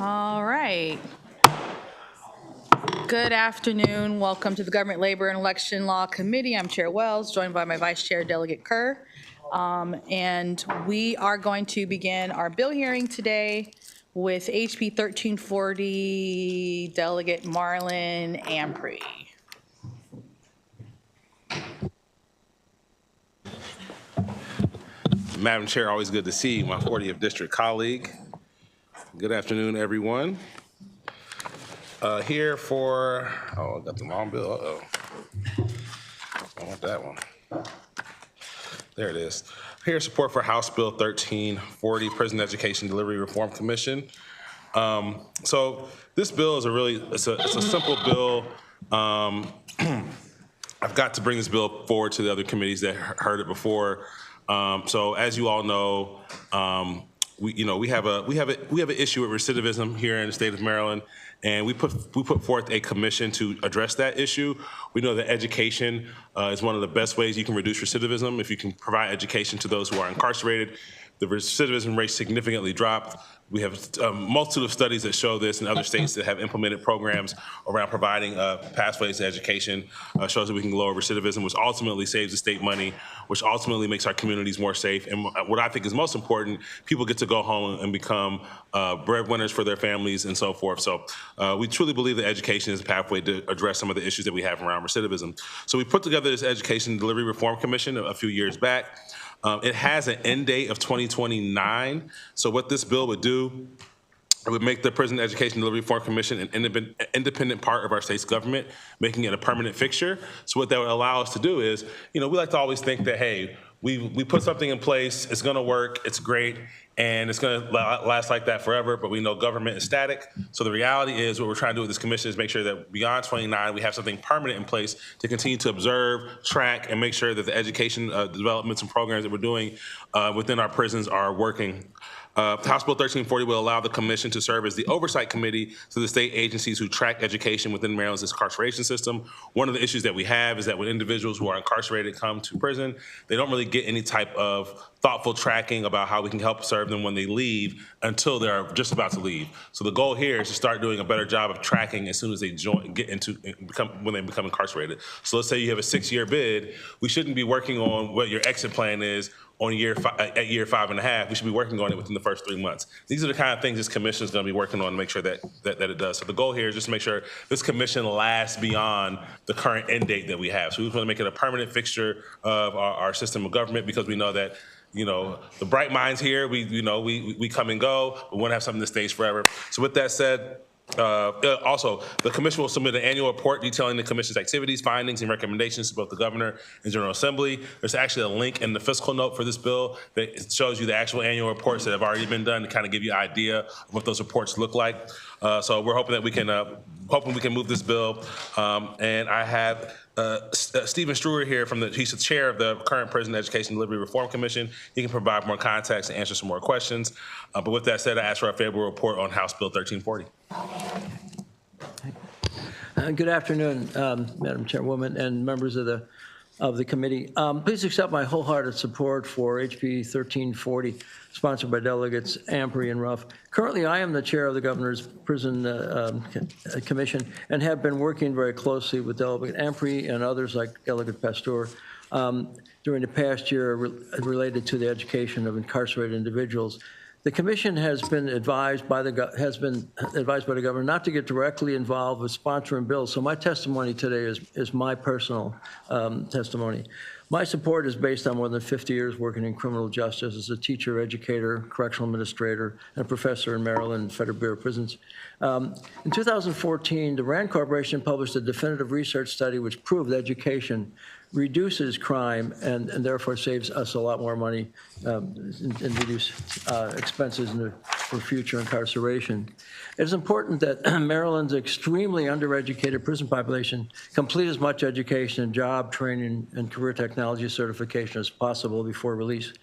All right. Good afternoon. Welcome to the Government Labor and Election Law Committee. I'm Chair Wells, joined by my Vice Chair, Delegate Kerr. And we are going to begin our bill hearing today with HB 1340, Delegate Marlon Ampry. Madam Chair, always good to see my 40th district colleague. Good afternoon, everyone. Here for, I got the wrong bill, I want that one. There it is. Here, support for House Bill 1340, Prison Education Delivery Reform Commission. So this bill is it's a simple bill. I've got to bring this bill forward to the other committees that heard it before. So as you all know, we have an issue with recidivism here in the state of Maryland, and we put forth a commission to address that issue. We know that education is one of the best ways you can reduce recidivism. If you can provide education to those who are incarcerated, the recidivism rate significantly dropped. We have a multitude of studies that show this in other states that have implemented programs around providing pathways to education, shows that we can lower recidivism, which ultimately saves the state money, which ultimately makes our communities more safe. And what I think is most important, people get to go home and become breadwinners for their families and so forth. So we truly believe that education is a pathway to address some of the issues that we have around recidivism. So we put together this Education Delivery Reform Commission a few years back. It has an end date of 2029. So what this bill would do, it would make the Prison Education Delivery Reform Commission an independent part of our state's government, making it a permanent fixture. So what that would allow us to do is, we like to always think that, hey, we put something in place, it's gonna work, it's great, and it's gonna last like that forever, but we know government is static. So the reality is what we're trying to do with this commission is make sure that beyond 29, we have something permanent in place to continue to observe, track, and make sure that the education developments and programs that we're doing within our prisons are working. House Bill 1340 will allow the commission to serve as the oversight committee to the state agencies who track education within Maryland's incarceration system. One of the issues that we have is that when individuals who are incarcerated come to prison, they don't really get any type of thoughtful tracking about how we can help serve them when they leave until they're just about to leave. So the goal here is to start doing a better job of tracking as soon as they when they become incarcerated. So let's say you have a 6-year bid, we shouldn't be working on what your exit plan is at year 5.5. We should be working on it within the first 3 months. These are the kind of things this commission is going to be working on to make sure that it does. So the goal here is just to make sure this commission lasts beyond the current end date that we have. So we want to make it a permanent fixture of our system of government, because we know that the bright minds here, we come and go. We want to have something that stays forever. So with that said, also, the commission will submit an annual report detailing the commission's activities, findings, and recommendations to both the governor and General Assembly. There's actually a link in the fiscal note for this bill that shows you the actual annual reports that have already been done to kind of give you an idea of what those reports look like. So we're hoping that we can move this bill. And I have Stephen Struer here he's the chair of the current Prison Education Delivery Reform Commission. He can provide more context and answer some more questions. But with that said, I ask for a favorable report on House Bill 1340. Good afternoon, Madam Chairwoman and members of the committee. Please accept my wholehearted support for HB 1340, sponsored by Delegates Ampry and Ruff. Currently, I am the chair of the Governor's Prison Commission and have been working very closely with Delegate Ampry and others like Delegate Pasteur during the past year related to the education of incarcerated individuals. The commission has been advised by the governor not to get directly involved with sponsoring bills. So my testimony today is my personal testimony. My support is based on more than 50 years working in criminal justice as a teacher, educator, correctional administrator, and professor in Maryland Federal Bureau of Prisons. In 2014, the RAND Corporation published a definitive research study which proved that education reduces crime and therefore saves us a lot more money and reduce expenses for future incarceration. It is important that Maryland's extremely undereducated prison population complete as much education and job training and career technology certification as possible before release.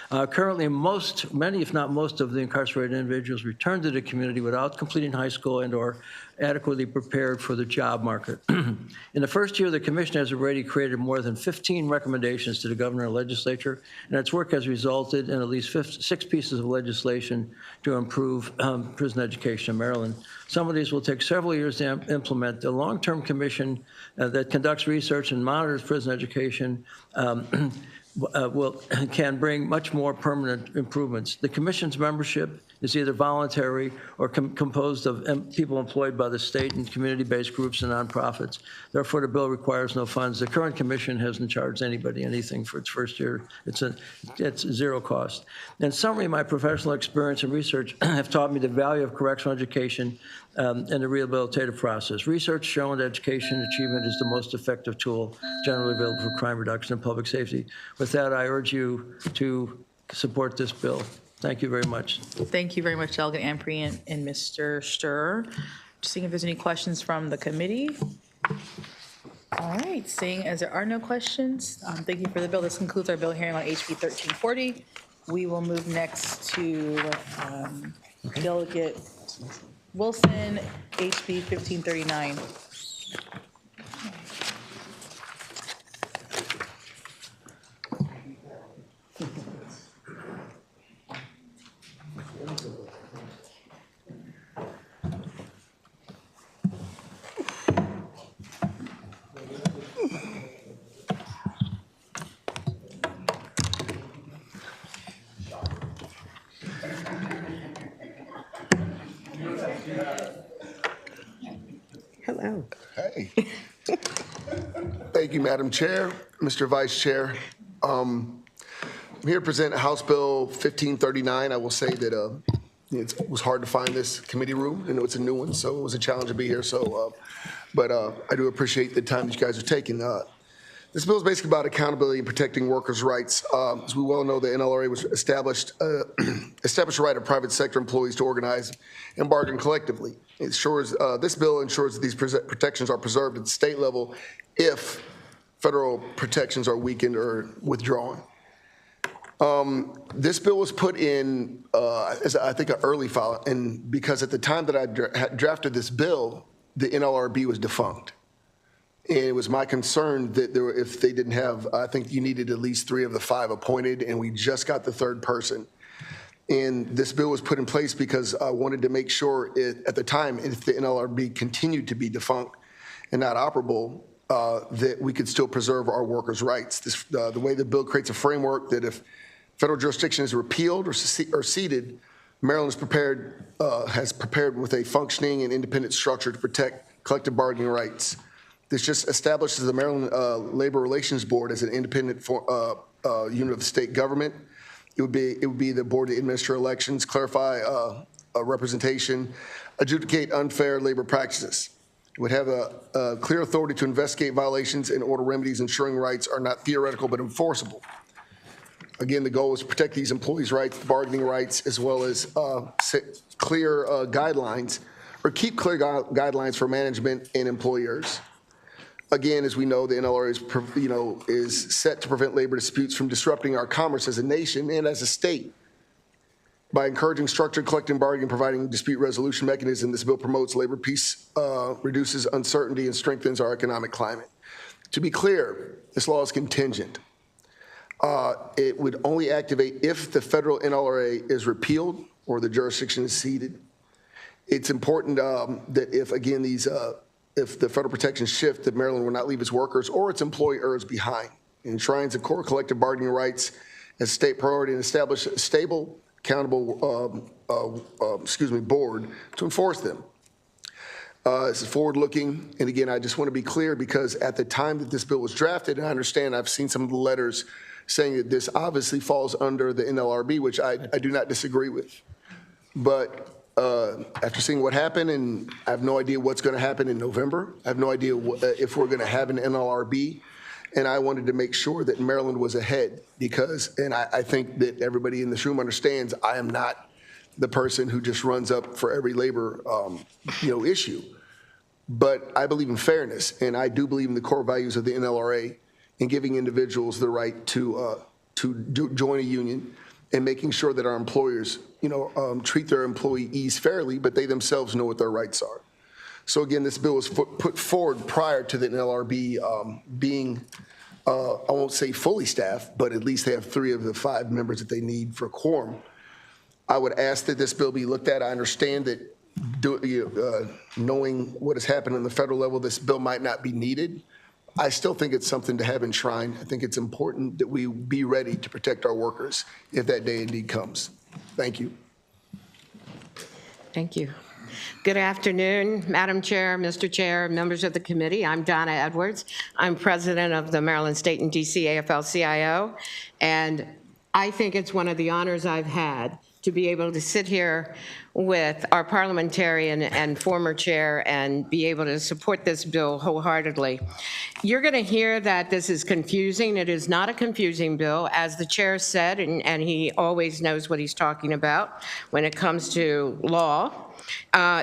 Currently, many, if not most, of the incarcerated individuals return to the community without completing high school and/or adequately prepared for the job market. In the first year, the Commission has already created more than 15 recommendations to the governor and legislature, and its work has resulted in at least 6 pieces of legislation to improve prison education in Maryland. Some of these will take several years to implement. The long-term commission that conducts research and monitors prison education can bring much more permanent improvements. The commission's membership is either voluntary or composed of people employed by the state and community-based groups and nonprofits. Therefore, the bill requires no funds. The current commission hasn't charged anybody anything for its first year. It's zero cost. In summary, my professional experience and research have taught me the value of correctional education and the rehabilitative process. Research shown that education achievement is the most effective tool generally available for crime reduction and public safety. With that, I urge you to support this bill. Thank you very much. Thank you very much, Delegate Ampry and Mr. Stir. Just seeing if there's any questions from the committee. All right, seeing as there are no questions, thank you for the bill. This concludes our bill hearing on HB 1340. We will move next to Delegate Wilson, HB 1539. Hello. Hey. Thank you, Madam Chair, Mr. Vice Chair. I'm here to present House Bill 1539. I will say that it was hard to find this committee room. I know it's a new one, so it was a challenge to be here. But I do appreciate the time that you guys are taking. This bill is basically about accountability and protecting workers' rights. As we well know, the NLRA was established a right of private sector employees to organize and bargain collectively. This bill ensures that these protections are preserved at the state level if federal protections are weakened or withdrawn. This bill was put in as I think an early file, and because at the time that I drafted this bill, the NLRB was defunct. And it was my concern that if they didn't have, I think you needed at least 3 of the 5 appointed, and we just got the 3rd person. And this bill was put in place because I wanted to make sure at the time, if the NLRB continued to be defunct and not operable, that we could still preserve our workers' rights. The way the bill creates a framework that if federal jurisdiction is repealed or ceded, Maryland has prepared with a functioning and independent structure to protect collective bargaining rights. This just establishes the Maryland Labor Relations Board as an independent unit of the state government. It would be the board to administer elections, clarify representation, adjudicate unfair labor practices. It would have a clear authority to investigate violations and order remedies, ensuring rights are not theoretical but enforceable. Again, the goal is to protect these employees' rights, bargaining rights, as well as set clear guidelines, or keep clear guidelines for management and employers. Again, as we know, the NLRA is set to prevent labor disputes from disrupting our commerce as a nation and as a state. By encouraging structured collective bargaining, providing dispute resolution mechanism, this bill promotes labor peace, reduces uncertainty, and strengthens our economic climate. To be clear, this law is contingent. It would only activate if the federal NLRA is repealed or the jurisdiction is ceded. It's important that if the federal protections shift, that Maryland will not leave its workers or its employers behind. It enshrines the core collective bargaining rights as a state priority and establish a stable, accountable board to enforce them. This is forward-looking, and again, I just want to be clear because at the time that this bill was drafted, and I understand I've seen some of the letters saying that this obviously falls under the NLRB, which I do not disagree with. But after seeing what happened, and I have no idea what's going to happen in November. I have no idea if we're going to have an NLRB. And I wanted to make sure that Maryland was ahead because, and I think that everybody in this room understands, I am not the person who just runs up for every labor issue. But I believe in fairness, and I do believe in the core values of the NLRA and giving individuals the right to join a union and making sure that our employers, treat their employees fairly, but they themselves know what their rights are. So again, this bill was put forward prior to the NLRB being, I won't say fully staffed, but at least they have 3 of the 5 members that they need for quorum. I would ask that this bill be looked at. I understand that knowing what has happened on the federal level, this bill might not be needed. I still think it's something to have enshrined. I think it's important that we be ready to protect our workers if that day indeed comes. Thank you. Thank you. Good afternoon, Madam Chair, Mr. Chair, members of the committee. I'm Donna Edwards. I'm president of the Maryland State and DC AFL-CIO, and I think it's one of the honors I've had to be able to sit here with our parliamentarian and former chair and be able to support this bill wholeheartedly. You're going to hear that this is confusing. It is not a confusing bill, as the chair said, and he always knows what he's talking about when it comes to law.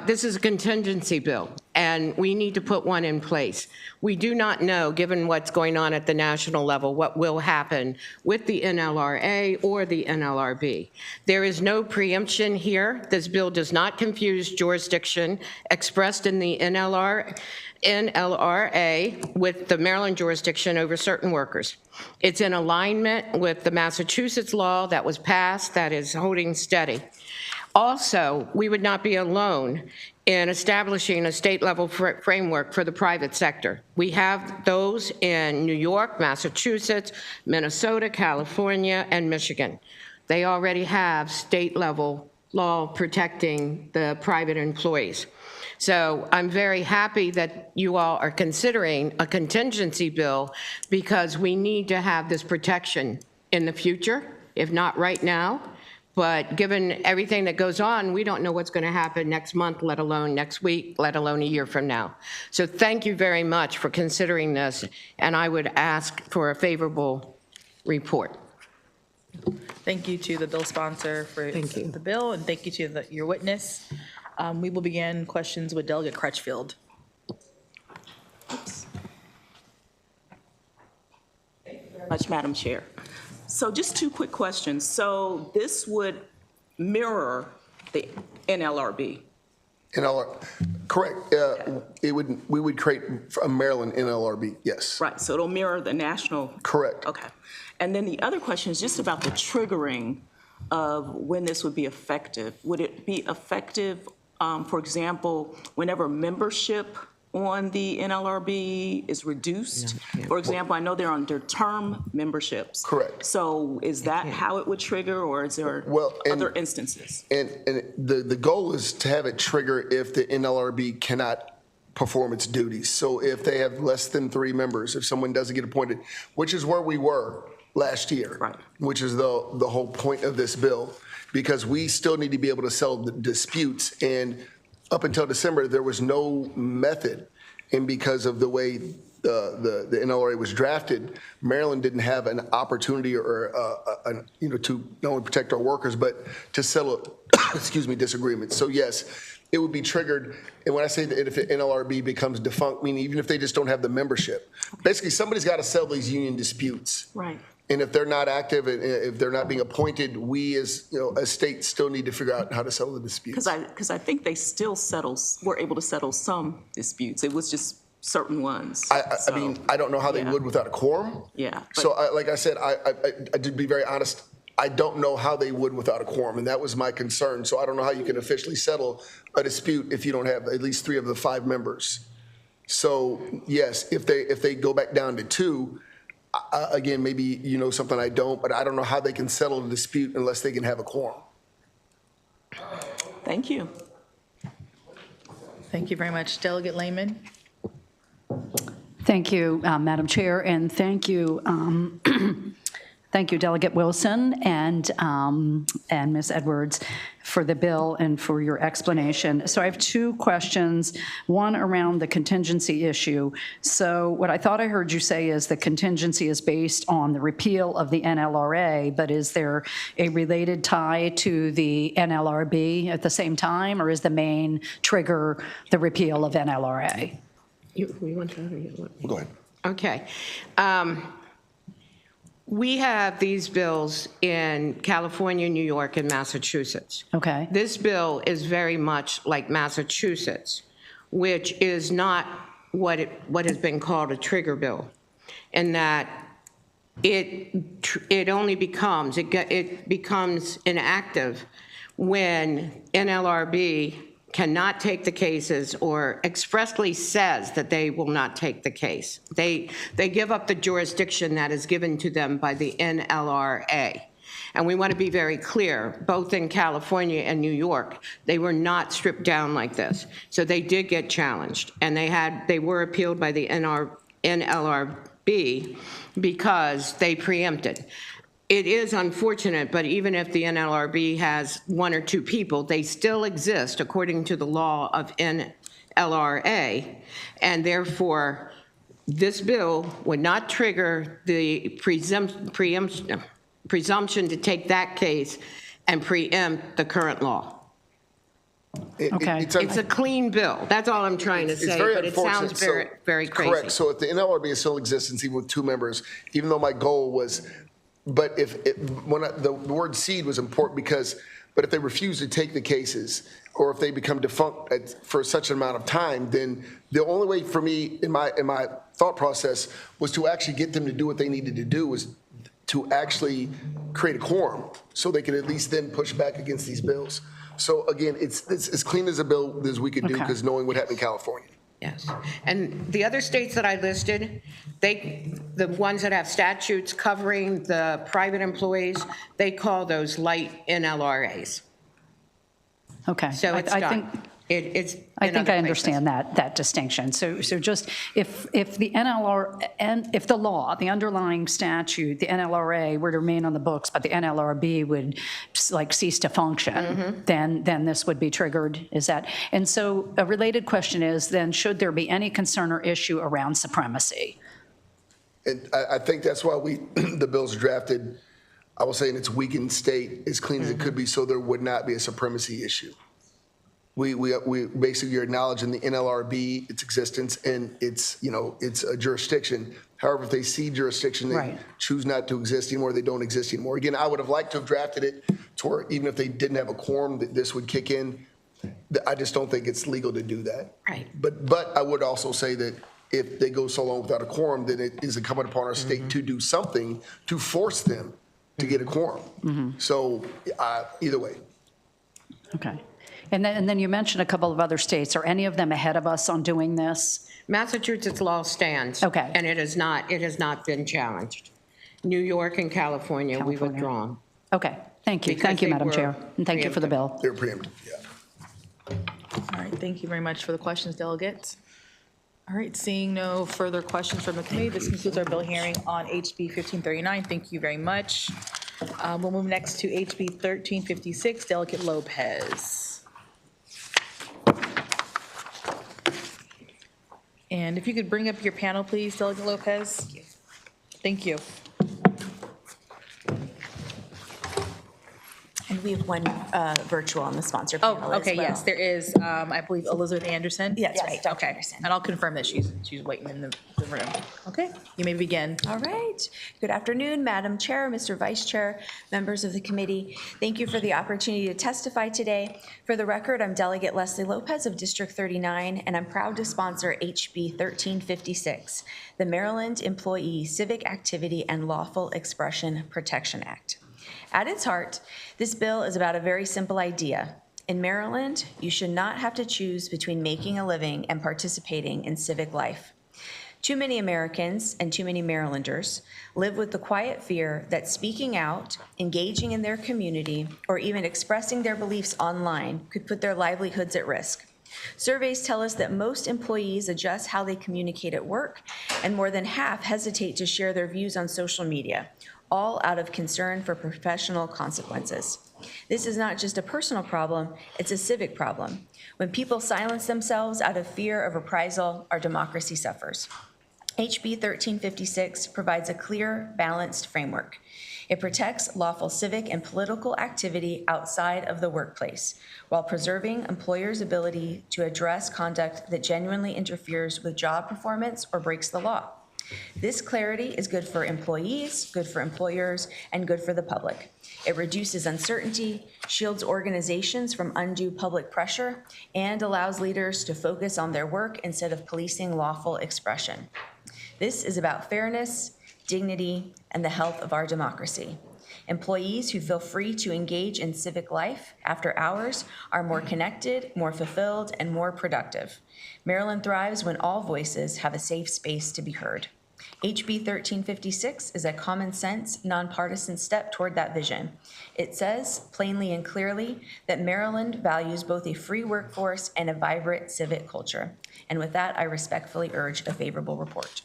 This is a contingency bill, and we need to put one in place. We do not know, given what's going on at the national level, what will happen with the NLRA or the NLRB. There is no preemption here. This bill does not confuse jurisdiction expressed in the NLRA with the Maryland jurisdiction over certain workers. It's in alignment with the Massachusetts law that was passed that is holding steady. Also, we would not be alone in establishing a state-level framework for the private sector. We have those in New York, Massachusetts, Minnesota, California, and Michigan. They already have state-level law protecting the private employees. So I'm very happy that you all are considering a contingency bill, because we need to have this protection in the future, if not right now. But given everything that goes on, we don't know what's going to happen next month, let alone next week, let alone a year from now. So thank you very much for considering this, and I would ask for a favorable report. Thank you to the bill sponsor for the bill, and thank you to your witness. We will begin questions with Delegate Crutchfield. Thank you very much, Madam Chair. So just 2 quick questions. So this would mirror the NLRB? Correct. We would create a Maryland NLRB, yes. Right, so it'll mirror the national? Correct. Okay. And then the other question is just about the triggering of when this would be effective. Would it be effective, for example, whenever membership on the NLRB is reduced? For example, I know they're under term memberships. Correct. So is that how it would trigger, or is there other instances? And the goal is to have it trigger if the NLRB cannot perform its duties. So if they have less than 3 members, if someone doesn't get appointed, which is where we were last year, right, which is the whole point of this bill, because we still need to be able to settle the disputes. And up until December, there was no method, and because of the way the NLRA was drafted, Maryland didn't have an opportunity or to not only protect our workers but to settle disagreements. So yes, it would be triggered. And when I say that if the NLRB becomes defunct, meaning even if they just don't have the membership, basically somebody's got to settle these union disputes. Right. And if they're not active, and if they're not being appointed, we as a state still need to figure out how to settle the disputes. Because I think they still were able to settle some disputes. It was just certain ones. I mean, I don't know how they would without a quorum. Yeah. So like I said, I to be very honest, I don't know how they would without a quorum, and that was my concern. So I don't know how you can officially settle a dispute if you don't have at least 3 of the 5 members. So yes, if they go back down to 2, again, maybe you know something I don't, but I don't know how they can settle the dispute unless they can have a quorum. Thank you. Thank you very much. Delegate Lehman. Thank you, Madam Chair, and thank you, thank you, Delegate Wilson and Ms. Edwards for the bill and for your explanation. So I have 2 questions, one around the contingency issue. So what I thought I heard you say is the contingency is based on the repeal of the NLRA, but is there a related tie to the NLRB at the same time, or is the main trigger the repeal of NLRA? You want to, or you want? Go ahead. Okay. We have these bills in California, New York, and Massachusetts. Okay. This bill is very much like Massachusetts, which is not what has been called a trigger bill, in that it only becomes inactive when NLRB cannot take the cases or expressly says that they will not take the case. They give up the jurisdiction that is given to them by the NLRA. And we want to be very clear, both in California and New York, they were not stripped down like this. So they did get challenged, and they were appealed by the NLRB because they preempted. It is unfortunate, but even if the NLRB has 1 or 2 people, they still exist according to the law of NLRA, and therefore, this bill would not trigger the presumption to take that case and preempt the current law. Okay. It's a clean bill. That's all I'm trying to say, but it sounds very, very crazy. Correct. So if the NLRB is still in existence, even with 2 members, even though my goal was, but the word seed was important but if they refuse to take the cases, or if they become defunct for such an amount of time, then the only way for me in my thought process was to actually get them to do what they needed to do, was to actually create a quorum so they could at least then push back against these bills. So again, it's as clean as a bill as we could do, because knowing what happened in California. Yes. And the other states that I listed, the ones that have statutes covering the private employees, they call those light NLRAs. Okay. So it's done. It's I think I places. understand that distinction. So just if the if the law, the underlying statute, the NLRA were to remain on the books, but the NLRB would cease to function, then this would be triggered. Is that? And so a related question is then, should there be any concern or issue around supremacy? And I think that's why the bill's drafted, I will say, in its weakened state, as clean as it could be, so there would not be a supremacy issue. We basically are acknowledging the NLRB, its existence, and its a jurisdiction. However, if they see jurisdiction, they choose not to exist anymore, they don't exist anymore. Again, I would have liked to have drafted it to where even if they didn't have a quorum, that this would kick in. I just don't think it's legal to do that. Right. But I would also say that if they go so long without a quorum, then it is incumbent upon our state to do something to force them to get a quorum. So either way. Okay. And then you mentioned a couple of other states. Are any of them ahead of us on doing this? Massachusetts law stands. Okay. And it has not been challenged. New York and California. We've withdrawn. Okay. Thank you. Because Thank you, they Madam were Chair. And thank you for the bill. They're preempted, yeah. All right, thank you very much for the questions, delegates. All right, seeing no further questions from the committee, this concludes our bill hearing on HB 1539. Thank you very much. We'll move next to HB 1356, Delegate Lopez. And if you could bring up your panel, please, Delegate Lopez. Thank you. And we have one virtual on the sponsor panel as well. Okay, yes, there is, I believe, Elizabeth Anderson. Yes, right, Dr. Okay, Anderson. and I'll confirm that she's waiting in the room. Okay, you may begin. All right. Good afternoon, Madam Chair, Mr. Vice Chair, members of the committee. Thank you for the opportunity to testify today. For the record, I'm Delegate Leslie Lopez of District 39, and I'm proud to sponsor HB 1356, the Maryland Employee Civic Activity and Lawful Expression Protection Act. At its heart, this bill is about a very simple idea. In Maryland, you should not have to choose between making a living and participating in civic life. Too many Americans and too many Marylanders live with the quiet fear that speaking out, engaging in their community, or even expressing their beliefs online could put their livelihoods at risk. Surveys tell us that most employees adjust how they communicate at work, and more than half hesitate to share their views on social media, all out of concern for professional consequences. This is not just a personal problem, it's a civic problem. When people silence themselves out of fear of reprisal, our democracy suffers. HB 1356 provides a clear, balanced framework. It protects lawful civic and political activity outside of the workplace, while preserving employers' ability to address conduct that genuinely interferes with job performance or breaks the law. This clarity is good for employees, good for employers, and good for the public. It reduces uncertainty, shields organizations from undue public pressure, and allows leaders to focus on their work instead of policing lawful expression. This is about fairness, dignity, and the health of our democracy. Employees who feel free to engage in civic life after hours are more connected, more fulfilled, and more productive. Maryland thrives when all voices have a safe space to be heard. HB 1356 is a common sense, nonpartisan step toward that vision. It says, plainly and clearly, that Maryland values both a free workforce and a vibrant civic culture. And with that, I respectfully urge a favorable report.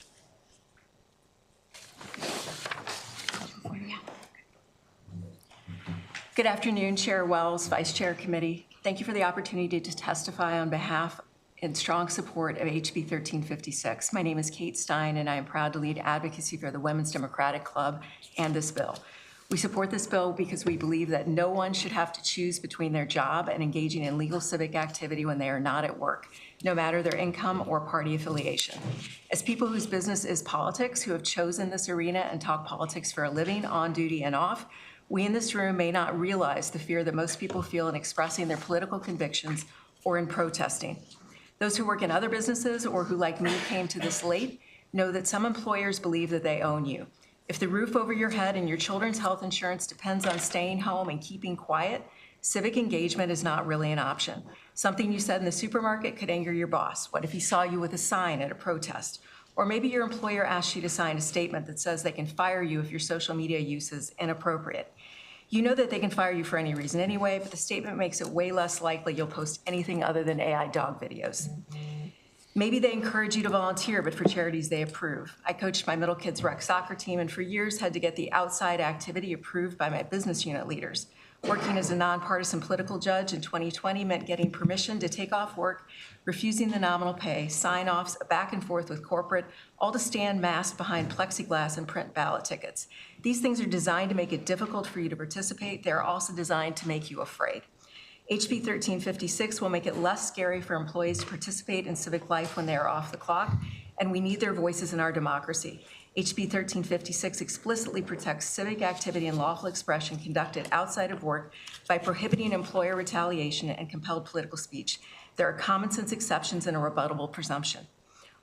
Good afternoon, Chair Wells, Vice Chair Committee. Thank you for the opportunity to testify on behalf in strong support of HB 1356. My name is Kate Stein, and I am proud to lead advocacy for the Women's Democratic Club and this bill. We support this bill because we believe that no one should have to choose between their job and engaging in legal civic activity when they are not at work, no matter their income or party affiliation. As people whose business is politics, who have chosen this arena and talk politics for a living, on duty and off, we in this room may not realize the fear that most people feel in expressing their political convictions or in protesting. Those who work in other businesses or who, like me, came to this late know that some employers believe that they own you. If the roof over your head and your children's health insurance depends on staying home and keeping quiet, civic engagement is not really an option. Something you said in the supermarket could anger your boss. What if he saw you with a sign at a protest? Or maybe your employer asks you to sign a statement that says they can fire you if your social media use is inappropriate. You know that they can fire you for any reason anyway, but the statement makes it way less likely you'll post anything other than AI dog videos. Maybe they encourage you to volunteer, but for charities they approve. I coached my middle kids' rec soccer team and for years had to get the outside activity approved by my business unit leaders. Working as a nonpartisan political judge in 2020 meant getting permission to take off work, refusing the nominal pay, sign-offs, back and forth with corporate, all to stand masked behind plexiglass and print ballot tickets. These things are designed to make it difficult for you to participate. They're also designed to make you afraid. HB 1356 will make it less scary for employees to participate in civic life when they are off the clock, and we need their voices in our democracy. HB 1356 explicitly protects civic activity and lawful expression conducted outside of work by prohibiting employer retaliation and compelled political speech. There are common sense exceptions and a rebuttable presumption.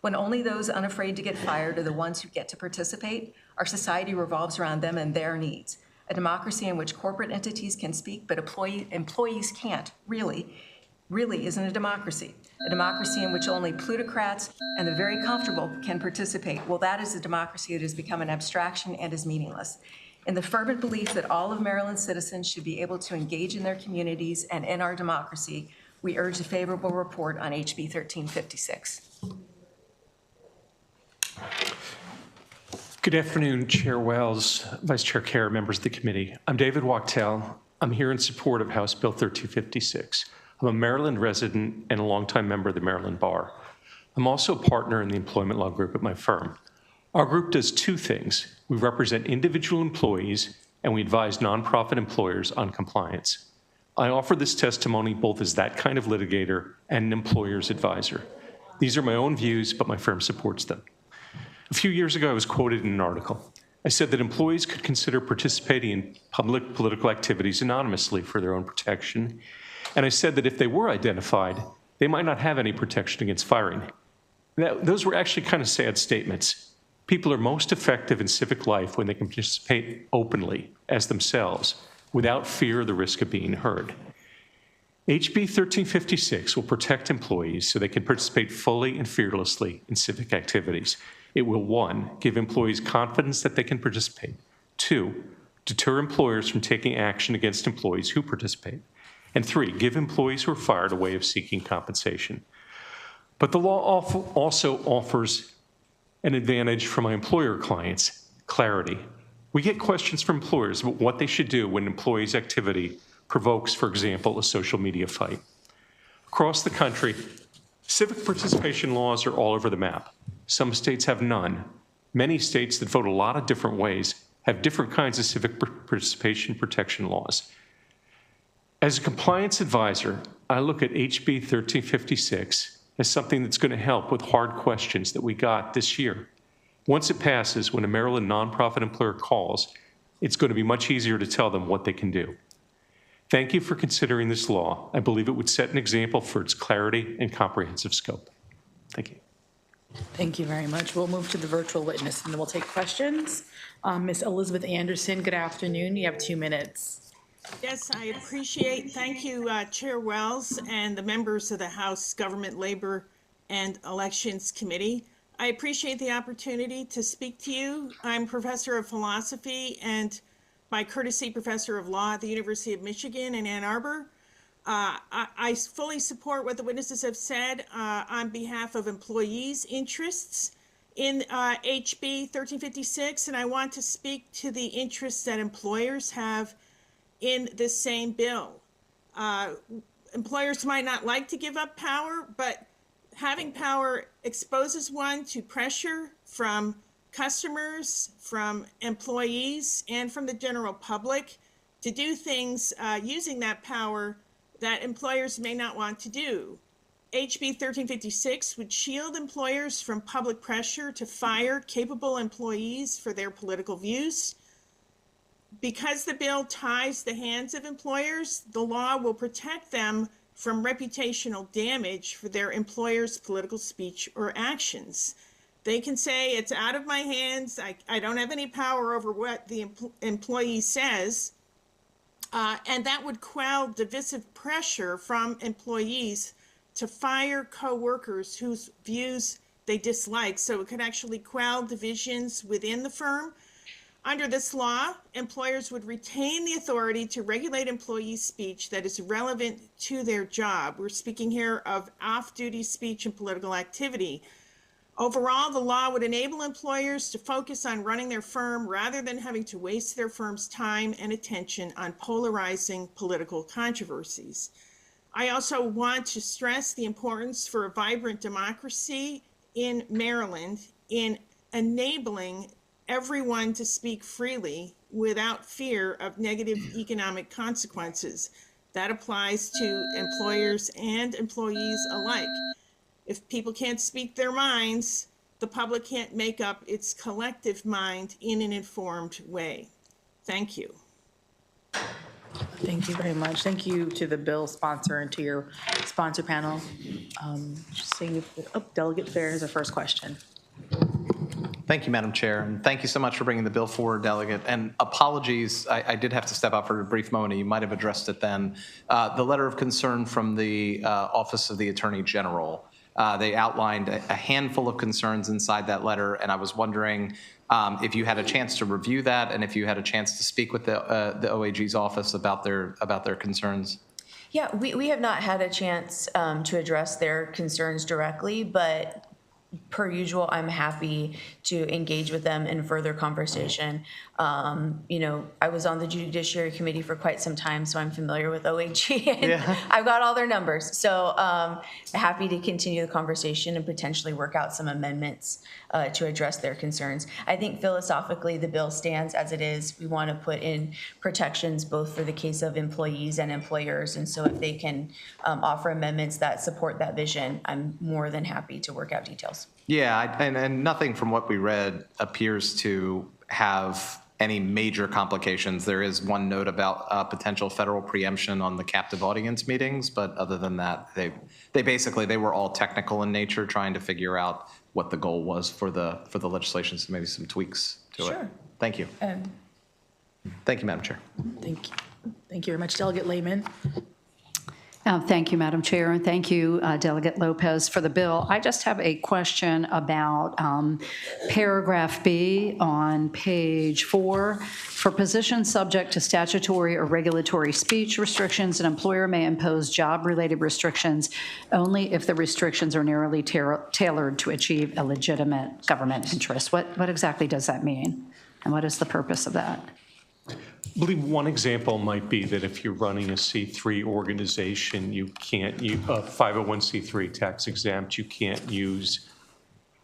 When only those unafraid to get fired are the ones who get to participate, our society revolves around them and their needs. A democracy in which corporate entities can speak, but employees can't, really isn't a democracy. A democracy in which only plutocrats and the very comfortable can participate. Well, that is a democracy that has become an abstraction and is meaningless. In the fervent belief that all of Maryland's citizens should be able to engage in their communities and in our democracy, we urge a favorable report on HB 1356. Good afternoon, Chair Wells, Vice Chair Kerr, members of the committee. I'm David Wachtel. I'm here in support of House Bill 1356. I'm a Maryland resident and a longtime member of the Maryland Bar. I'm also a partner in the employment law group at my firm. Our group does two things. We represent individual employees and we advise nonprofit employers on compliance. I offer this testimony both as that kind of litigator and an employer's advisor. These are my own views, but my firm supports them. A few years ago, I was quoted in an article. I said that employees could consider participating in public political activities anonymously for their own protection. And I said that if they were identified, they might not have any protection against firing. Those were actually kind of sad statements. People are most effective in civic life when they can participate openly as themselves without fear of the risk of being heard. HB 1356 will protect employees so they can participate fully and fearlessly in civic activities. It will, 1, give employees confidence that they can participate. 2, deter employers from taking action against employees who participate. And 3, give employees who are fired a way of seeking compensation. But the law also offers an advantage for my employer clients, clarity. We get questions from employers about what they should do when employees' activity provokes, for example, a social media fight. Across the country, civic participation laws are all over the map. Some states have none. Many states that vote a lot of different ways have different kinds of civic participation protection laws. As a compliance advisor, I look at HB 1356 as something that's going to help with hard questions that we got this year. Once it passes, when a Maryland nonprofit employer calls, it's going to be much easier to tell them what they can do. Thank you for considering this law. I believe it would set an example for its clarity and comprehensive scope. Thank you. Thank you very much. We'll move to the virtual witness, and then we'll take questions. Ms. Elizabeth Anderson, good afternoon. You have 2 minutes. Yes, I appreciate, thank you, Chair Wells and the members of the House Government, Labor, and Elections Committee. I appreciate the opportunity to speak to you. I'm Professor of Philosophy and by courtesy Professor of Law at the University of Michigan in Ann Arbor. I fully support what the witnesses have said on behalf of employees' interests in HB 1356, and I want to speak to the interests that employers have in this same bill. Employers might not like to give up power, but having power exposes one to pressure from customers, from employees, and from the general public to do things using that power that employers may not want to do. HB 1356 would shield employers from public pressure to fire capable employees for their political views. Because the bill ties the hands of employers, the law will protect them from reputational damage for their employer's political speech or actions. They can say, it's out of my hands, I don't have any power over what the employee says, and that would quell divisive pressure from employees to fire co-workers whose views they dislike. So it could actually quell divisions within the firm. Under this law, employers would retain the authority to regulate employee speech that is relevant to their job. We're speaking here of off-duty speech and political activity. Overall, the law would enable employers to focus on running their firm rather than having to waste their firm's time and attention on polarizing political controversies. I also want to stress the importance for a vibrant democracy in Maryland in enabling everyone to speak freely without fear of negative economic consequences. That applies to employers and employees alike. If people can't speak their minds, the public can't make up its collective mind in an informed way. Thank you. Thank you very much. Thank you to the bill sponsor and to your sponsor panel. Just seeing if, Delegate Fair has a first question. Thank you, Madam Chair, and thank you so much for bringing the bill forward, Delegate. And apologies, I did have to step out for a brief moment. You might have addressed it then. The letter of concern from the Office of the Attorney General. They outlined a handful of concerns inside that letter, and I was wondering if you had a chance to review that and if you had a chance to speak with the OAG's office about their concerns. Yeah, we have not had a chance to address their concerns directly, but per usual, I'm happy to engage with them in further conversation. You know, I was on the Judiciary Committee for quite some time, so I'm familiar with OAG, and yeah. I've got all their numbers. So happy to continue the conversation and potentially work out some amendments to address their concerns. I think philosophically the bill stands as it is. We want to put in protections both for the case of employees and employers, and so if they can offer amendments that support that vision, I'm more than happy to work out details. Yeah, and nothing from what we read appears to have any major complications. There is one note about potential federal preemption on the captive audience meetings, but other than that, they basically were all technical in nature, trying to figure out what the goal was for the legislation, so maybe some tweaks to it. Sure. Thank you. Thank you, Madam Chair. Thank you. Thank you very much. Delegate Lehman. Thank you, Madam Chair, and thank you, Delegate Lopez, for the bill. I just have a question about paragraph B on page 4. For positions subject to statutory or regulatory speech restrictions, an employer may impose job-related restrictions only if the restrictions are narrowly tailored to achieve a legitimate government interest. What exactly does that mean? And what is the purpose of that? I believe one example might be that if you're running a C3 organization, you can't use a 501c3 tax exempt, you can't use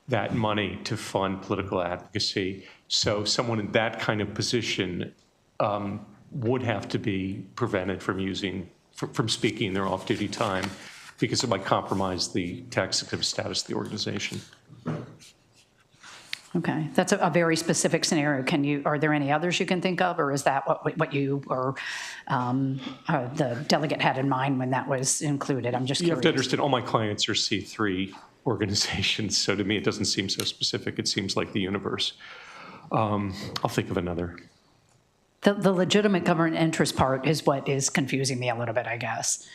that money to fund political advocacy. So someone in that kind of position would have to be prevented from speaking in their off-duty time because it might compromise the tax exempt status of the organization. Okay, that's a very specific scenario. Are there any others you can think of, or is that what you or the delegate had in mind when that was included? I'm just You curious. have to understand, all my clients are C3 organizations, so to me, it doesn't seem so specific. It seems like the universe. I'll think of another. The legitimate government interest part is what is confusing me a little bit, I guess.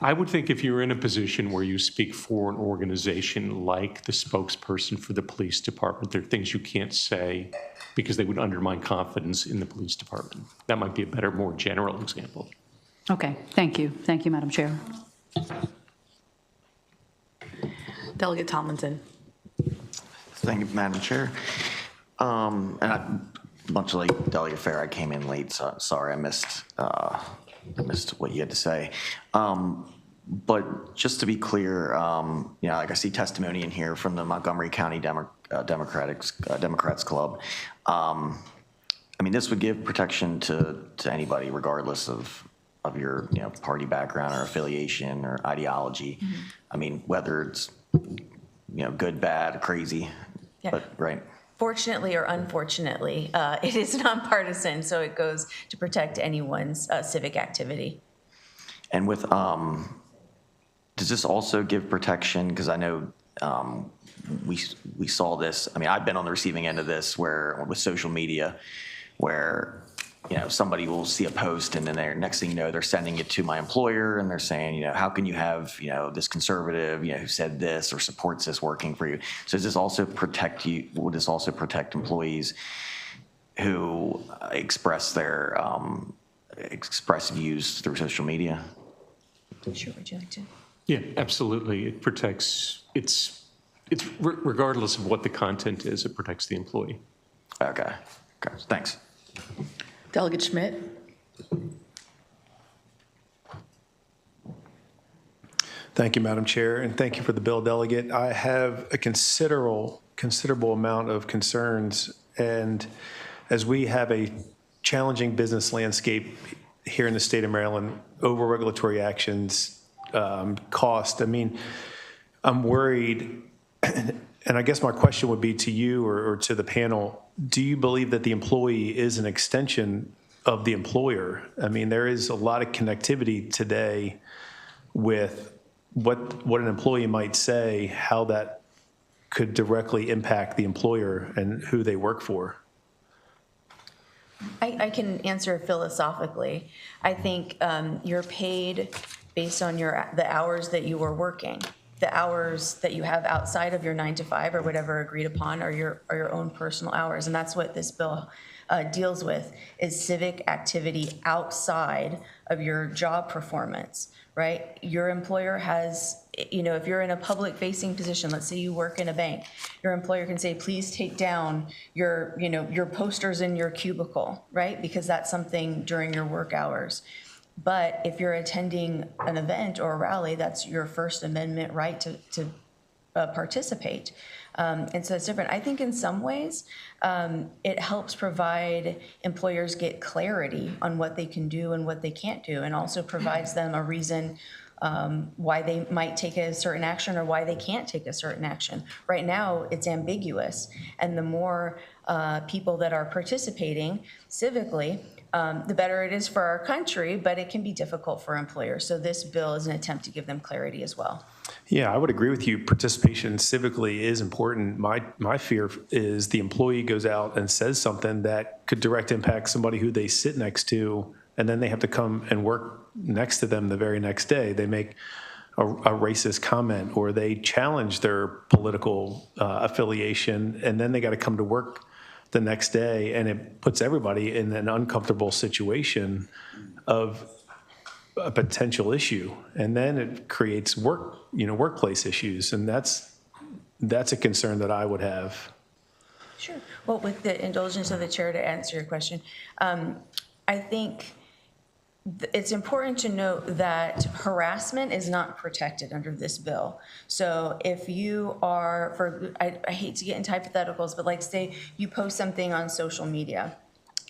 I would think if you're in a position where you speak for an organization like the spokesperson for the police department, there are things you can't say because they would undermine confidence in the police department. That might be a better, more general example. Okay, thank you. Thank you, Madam Chair. Delegate Tomlinson. Thank you, Madam Chair. Much like Delegate Fair, I came in late, so sorry I missed what you had to say. But just to be clear, like I see testimony in here from the Montgomery County Democrats Club. This would give protection to anybody, regardless of your party background or affiliation or ideology. Mm-hmm. Whether it's good, bad, crazy, Yeah. but right. Fortunately or unfortunately, it is nonpartisan, so it goes to protect anyone's civic activity. And with, does this also give protection? Because I know we saw this. I've been on the receiving end of this, where with social media, where somebody will see a post and then next thing you know, they're sending it to my employer and they're saying, how can you have, this conservative, who said this or supports this working for you? So does this also protect you? Would this also protect employees who express their express views through social media? Sure, would you like to? Yeah, absolutely. It protects, it's regardless of what the content is, it protects the employee. Okay, thanks. Delegate Schmidt. Thank you, Madam Chair, and thank you for the bill, Delegate. I have a considerable amount of concerns, and as we have a challenging business landscape here in the state of Maryland, over regulatory actions, cost. I'm worried, and I guess my question would be to you or to the panel, do you believe that the employee is an extension of the employer? There is a lot of connectivity today with what an employee might say, how that could directly impact the employer and who they work for. I can answer philosophically. I think you're paid based on the hours that you are working. The hours that you have outside of your 9 to 5 or whatever agreed upon are your own personal hours. And that's what this bill deals with, is civic activity outside of your job performance, right? Your employer has, if you're in a public facing position, let's say you work in a bank, your employer can say, please take down your posters in your cubicle, right? Because that's something during your work hours. But if you're attending an event or a rally, that's your First Amendment right to participate. And so it's different. I think in some ways, it helps provide employers get clarity on what they can do and what they can't do, and also provides them a reason why they might take a certain action or why they can't take a certain action. Right now, it's ambiguous. And the more people that are participating civically, the better it is for our country, but it can be difficult for employers. So this bill is an attempt to give them clarity as well. Yeah, I would agree with you. Participation civically is important. My fear is the employee goes out and says something that could direct impact somebody who they sit next to, and then they have to come and work next to them the very next day. They make a racist comment, or they challenge their political affiliation, and then they got to come to work the next day, and it puts everybody in an uncomfortable situation of a potential issue, and then it creates workplace issues, and that's a concern that I would have. Sure. Well, with the indulgence of the chair to answer your question, I think it's important to note that harassment is not protected under this bill. So if you are, I hate to get into hypotheticals, but like say you post something on social media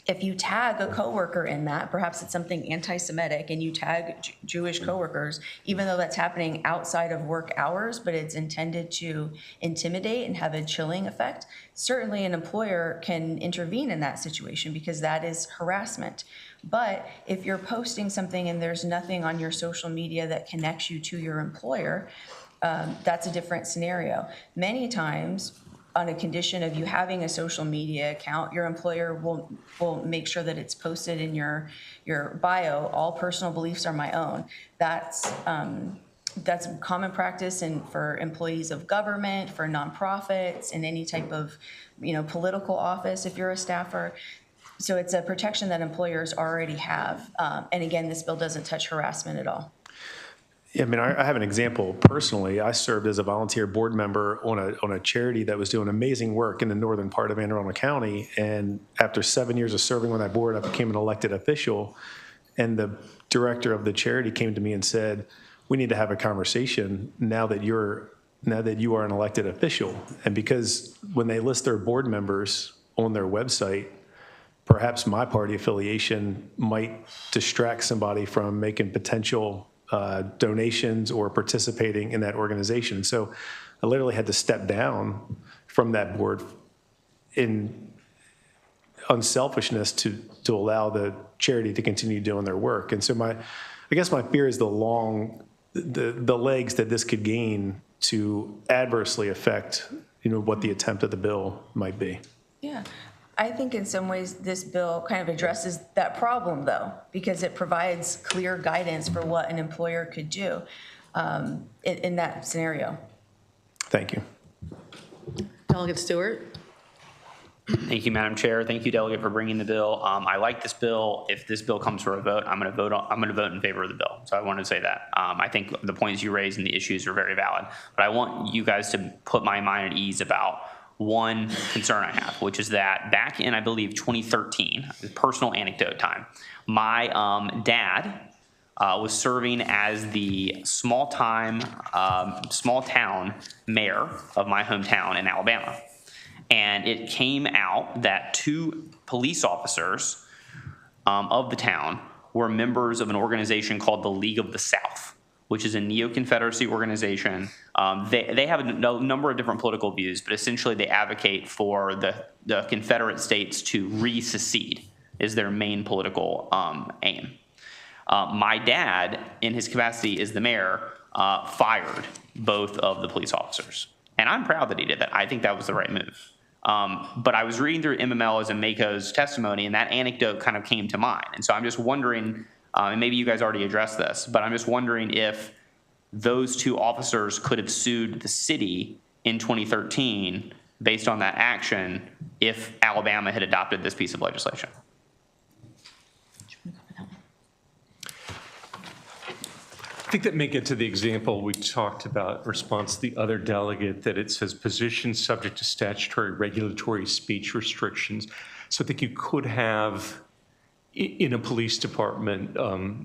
if you tag a coworker in that, perhaps it's something anti-Semitic, and you tag Jewish coworkers, even though that's happening outside of work hours, but it's intended to intimidate and have a chilling effect, certainly an employer can intervene in that situation because that is harassment. But if you're posting something and there's nothing on your social media that connects you to your employer, that's a different scenario. Many times, on a condition of you having a social media account, your employer will make sure that it's posted in your bio. All personal beliefs are my own. That's common practice and for employees of government, for nonprofits, in any type of political office if you're a staffer. So it's a protection that employers already have. And again, this bill doesn't touch harassment at all. Yeah, I mean, I have an example personally. I served as a volunteer board member on a charity that was doing amazing work in the northern part of Anne Arundel County. And after 7 years of serving on that board, I became an elected official. And the director of the charity came to me and said, "We need to have a conversation now that you are an elected official." And because when they list their board members on their website, perhaps my party affiliation might distract somebody from making potential donations or participating in that organization. So I literally had to step down from that board in unselfishness to allow the charity to continue doing their work. And so I guess my fear is the legs that this could gain to adversely affect, what the attempt of the bill might be. Yeah. I think in some ways this bill kind of addresses that problem, though, because it provides clear guidance for what an employer could do in that scenario. Thank you. Delegate Stewart. Thank you, Madam Chair. Thank you, Delegate, for bringing the bill. I like this bill. If this bill comes for a vote, I'm going to vote in favor of the bill. So I wanted to say that. I think the points you raised and the issues are very valid, but I want you guys to put my mind at ease about one concern I have, which is that back in, I believe, 2013, personal anecdote time, my dad was serving as the small town mayor of my hometown in Alabama. And it came out that 2 police officers of the town were members of an organization called the League of the South, which is a neo-Confederacy organization. They have a number of different political views, but essentially they advocate for the Confederate states to re-secede is their main political aim. My dad, in his capacity as the mayor, fired both of the police officers. And I'm proud that he did that. I think that was the right move. But I was reading through MML as Mako's testimony, and that anecdote kind of came to mind. And so I'm just wondering, and maybe you guys already addressed this, but I'm just wondering if those 2 officers could have sued the city in 2013 based on that action if Alabama had adopted this piece of legislation. I think that may get to the example we talked about in response to the other delegate, that it says positions subject to statutory regulatory speech restrictions. So I think you could have in a police department a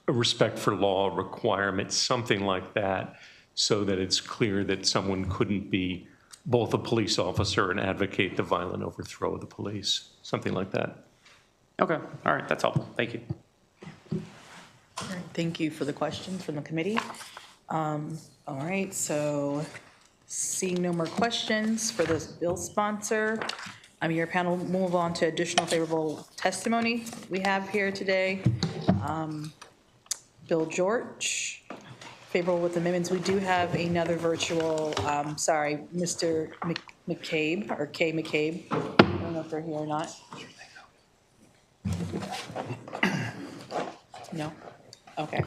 respect for law requirement, something like that, so that it's clear that someone couldn't be both a police officer and advocate the violent overthrow of the police, something like that. Okay, all right, that's helpful. Thank you. All right, thank you for the questions from the committee. All right, so seeing no more questions for this bill sponsor, your panel will move on to additional favorable testimony we have here today. Bill George, favorable with amendments. We do have another virtual, Mr. McCabe, or Kay McCabe. I don't know if they're here or not. No? Okay.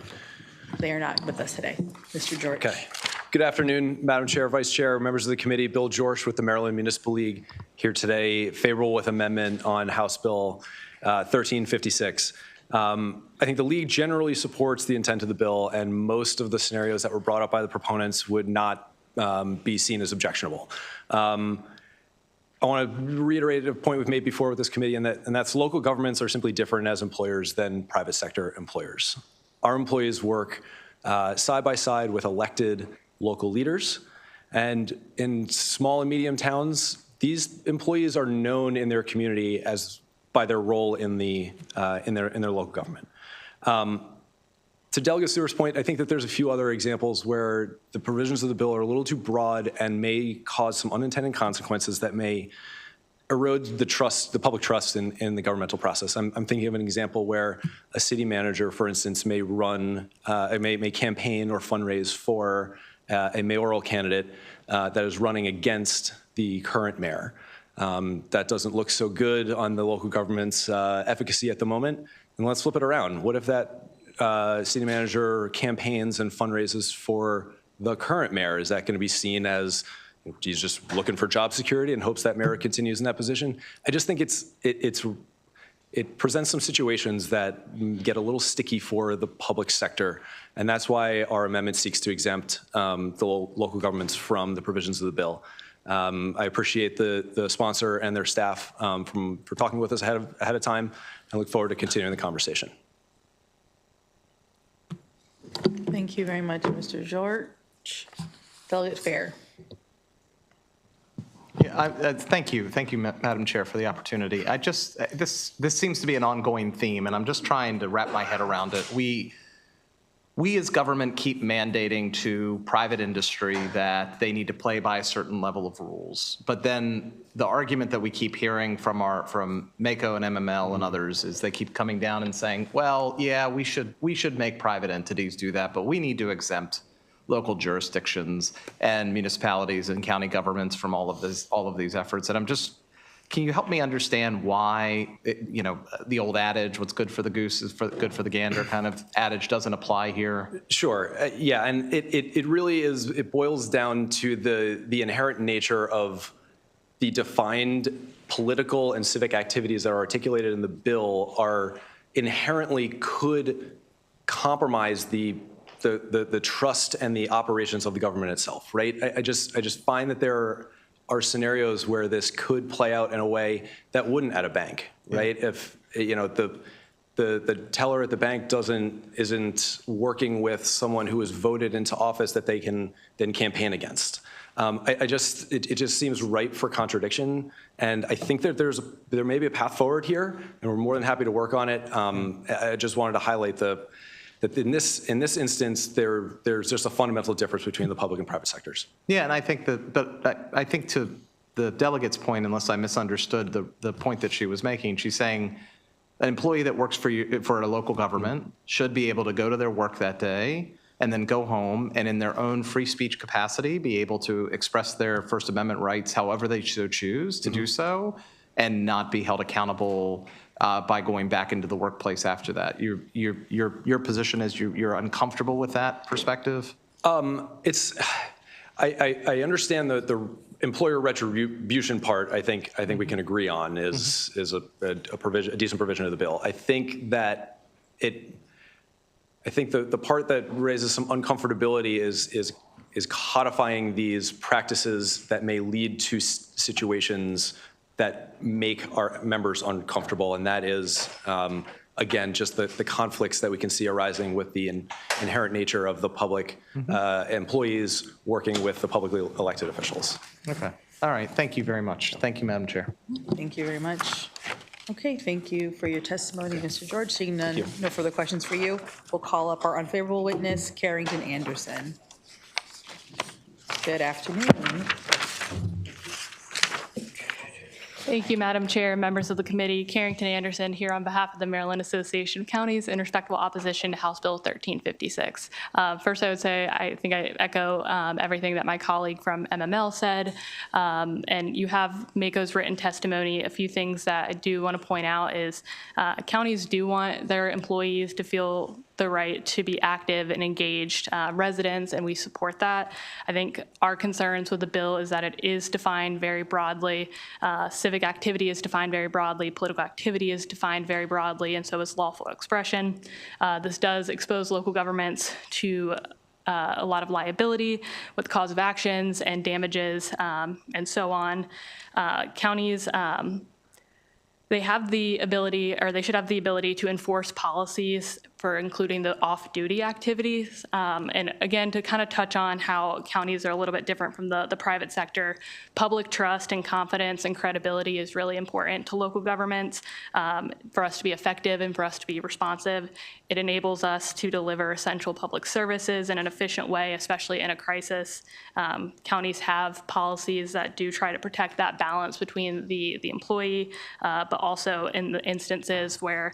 They are not with us today. Mr. George. Okay. Good afternoon, Madam Chair, Vice Chair, members of the committee. Bill George with the Maryland Municipal League here today, favorable with amendment on House Bill 1356. I think the League generally supports the intent of the bill, and most of the scenarios that were brought up by the proponents would not be seen as objectionable. I want to reiterate a point we've made before with this committee, and that's local governments are simply different as employers than private sector employers. Our employees work side by side with elected local leaders, and in small and medium towns, these employees are known in their community as by their role in their local government. To Delegate Stewart's point, I think that there's a few other examples where the provisions of the bill are a little too broad and may cause some unintended consequences that may erode the public trust in the governmental process. I'm thinking of an example where a city manager, for instance, may campaign or fundraise for a mayoral candidate that is running against the current mayor. That doesn't look so good on the local government's efficacy at the moment. And let's flip it around. What if that city manager campaigns and fundraises for the current mayor? Is that going to be seen as he's just looking for job security and hopes that mayor continues in that position? I just think it presents some situations that get a little sticky for the public sector, and that's why our amendment seeks to exempt the local governments from the provisions of the bill. I appreciate the sponsor and their staff for talking with us ahead of time. I look forward to continuing the conversation. Thank you very much, Mr. George. Delegate Fair. Yeah, thank you, Madam Chair, for the opportunity. This seems to be an ongoing theme, and I'm just trying to wrap my head around it. We as government keep mandating to private industry that they need to play by a certain level of rules. But then the argument that we keep hearing from MACO and MML and others is they keep coming down and saying, well, yeah, we should make private entities do that, but we need to exempt local jurisdictions and municipalities and county governments from all of these efforts. And can you help me understand why, the old adage, what's good for the goose is good for the gander kind of adage doesn't apply here? Sure. Yeah, and it really is, it boils down to the inherent nature of the defined political and civic activities that are articulated in the bill are inherently could compromise the trust and the operations of the government itself, right? I just find that there are scenarios where this could play out in a way that wouldn't at a bank, right? Yeah. If the teller at the bank isn't working with someone who is voted into office that they can then campaign against. It just seems ripe for contradiction, and I think that there may be a path forward here, and we're more than happy to work on it. I just wanted to highlight that in this instance, there's just a fundamental difference between the public and private sectors. Yeah, and I think I think to the delegate's point, unless I misunderstood the point that she was making, she's saying an employee that works for a local government should be able to go to their work that day and then go home and in their own free speech capacity be able to express their First Amendment rights however they so choose to do so and not be held accountable by going back into the workplace after that. Your position is you're uncomfortable with that perspective? I understand the employer retribution part. I think we can agree on is a decent provision of the bill. I think that the part that raises some uncomfortability is codifying these practices that may lead to situations that make our members uncomfortable, and that is, again, just the conflicts that we can see arising with the inherent nature of the public employees working with the publicly elected officials. Okay. All right. Thank you very much. Thank you, Madam Chair. Thank you very much. Okay, thank you for your testimony, Mr. George. Seeing no further questions for you, we'll call up our unfavorable witness, Carrington Anderson. Good afternoon. Thank you, Madam Chair, members of the committee. Carrington Anderson here on behalf of the Maryland Association of Counties in respectful opposition to House Bill 1356. First, I would say I think I echo everything that my colleague from MML said. And you have MACO's written testimony. A few things that I do want to point out is counties do want their employees to feel the right to be active and engaged residents, and we support that. I think our concerns with the bill is that it is defined very broadly. Civic activity is defined very broadly. Political activity is defined very broadly, and so is lawful expression. This does expose local governments to a lot of liability with cause of actions and damages and so on. Counties, they have the ability, or they should have the ability to enforce policies for including the off-duty activities. And again, to kind of touch on how counties are a little bit different from the private sector, public trust and confidence and credibility is really important to local governments for us to be effective and for us to be responsive. It enables us to deliver essential public services in an efficient way, especially in a crisis. Counties have policies that do try to protect that balance between the employee, but also in the instances where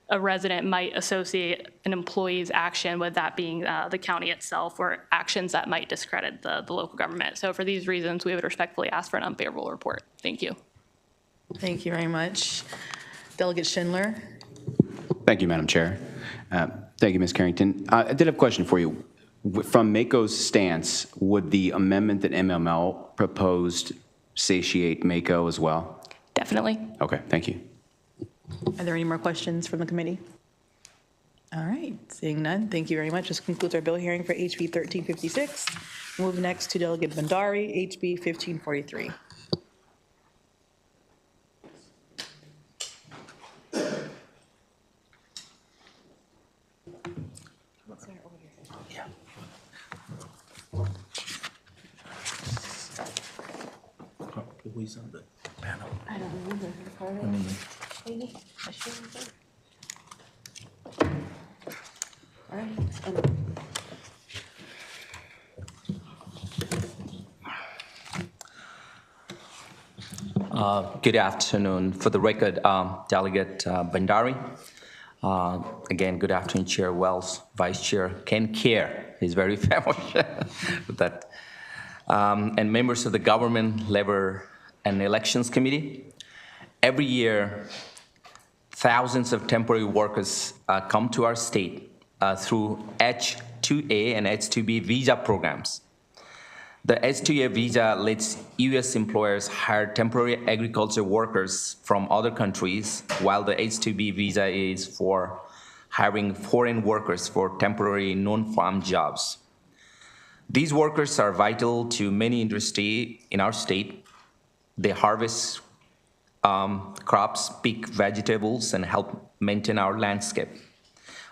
a resident might associate an employee's action with that being the county itself, or actions that might discredit the local government. So for these reasons, we would respectfully ask for an unfavorable report. Thank you. Thank you very much. Delegate Schindler. Thank you, Madam Chair. Thank you, Ms. Carrington. I did have a question for you. From MACO's stance, would the amendment that MML proposed satiate MACO as well? Definitely. Okay, thank you. Are there any more questions from the committee? All right, seeing none, thank you very much. This concludes our bill hearing for HB 1356. Move next to Delegate Bandari, HB 1543. Who's on the panel? I don't remember. All right. Good afternoon. For the record, Delegate Bandari. Again, good afternoon, Chair Wells, Vice Chair Ken Kerr. He's very familiar with that. And members of the Government, Labor, and Elections Committee. Every year, thousands of temporary workers come to our state through H-2A and H-2B visa programs. The H-2A visa lets U.S. employers hire temporary agriculture workers from other countries, while the H-2B visa is for hiring foreign workers for temporary non-farm jobs. These workers are vital to many industries in our state. They harvest crops, pick vegetables, and help maintain our landscape.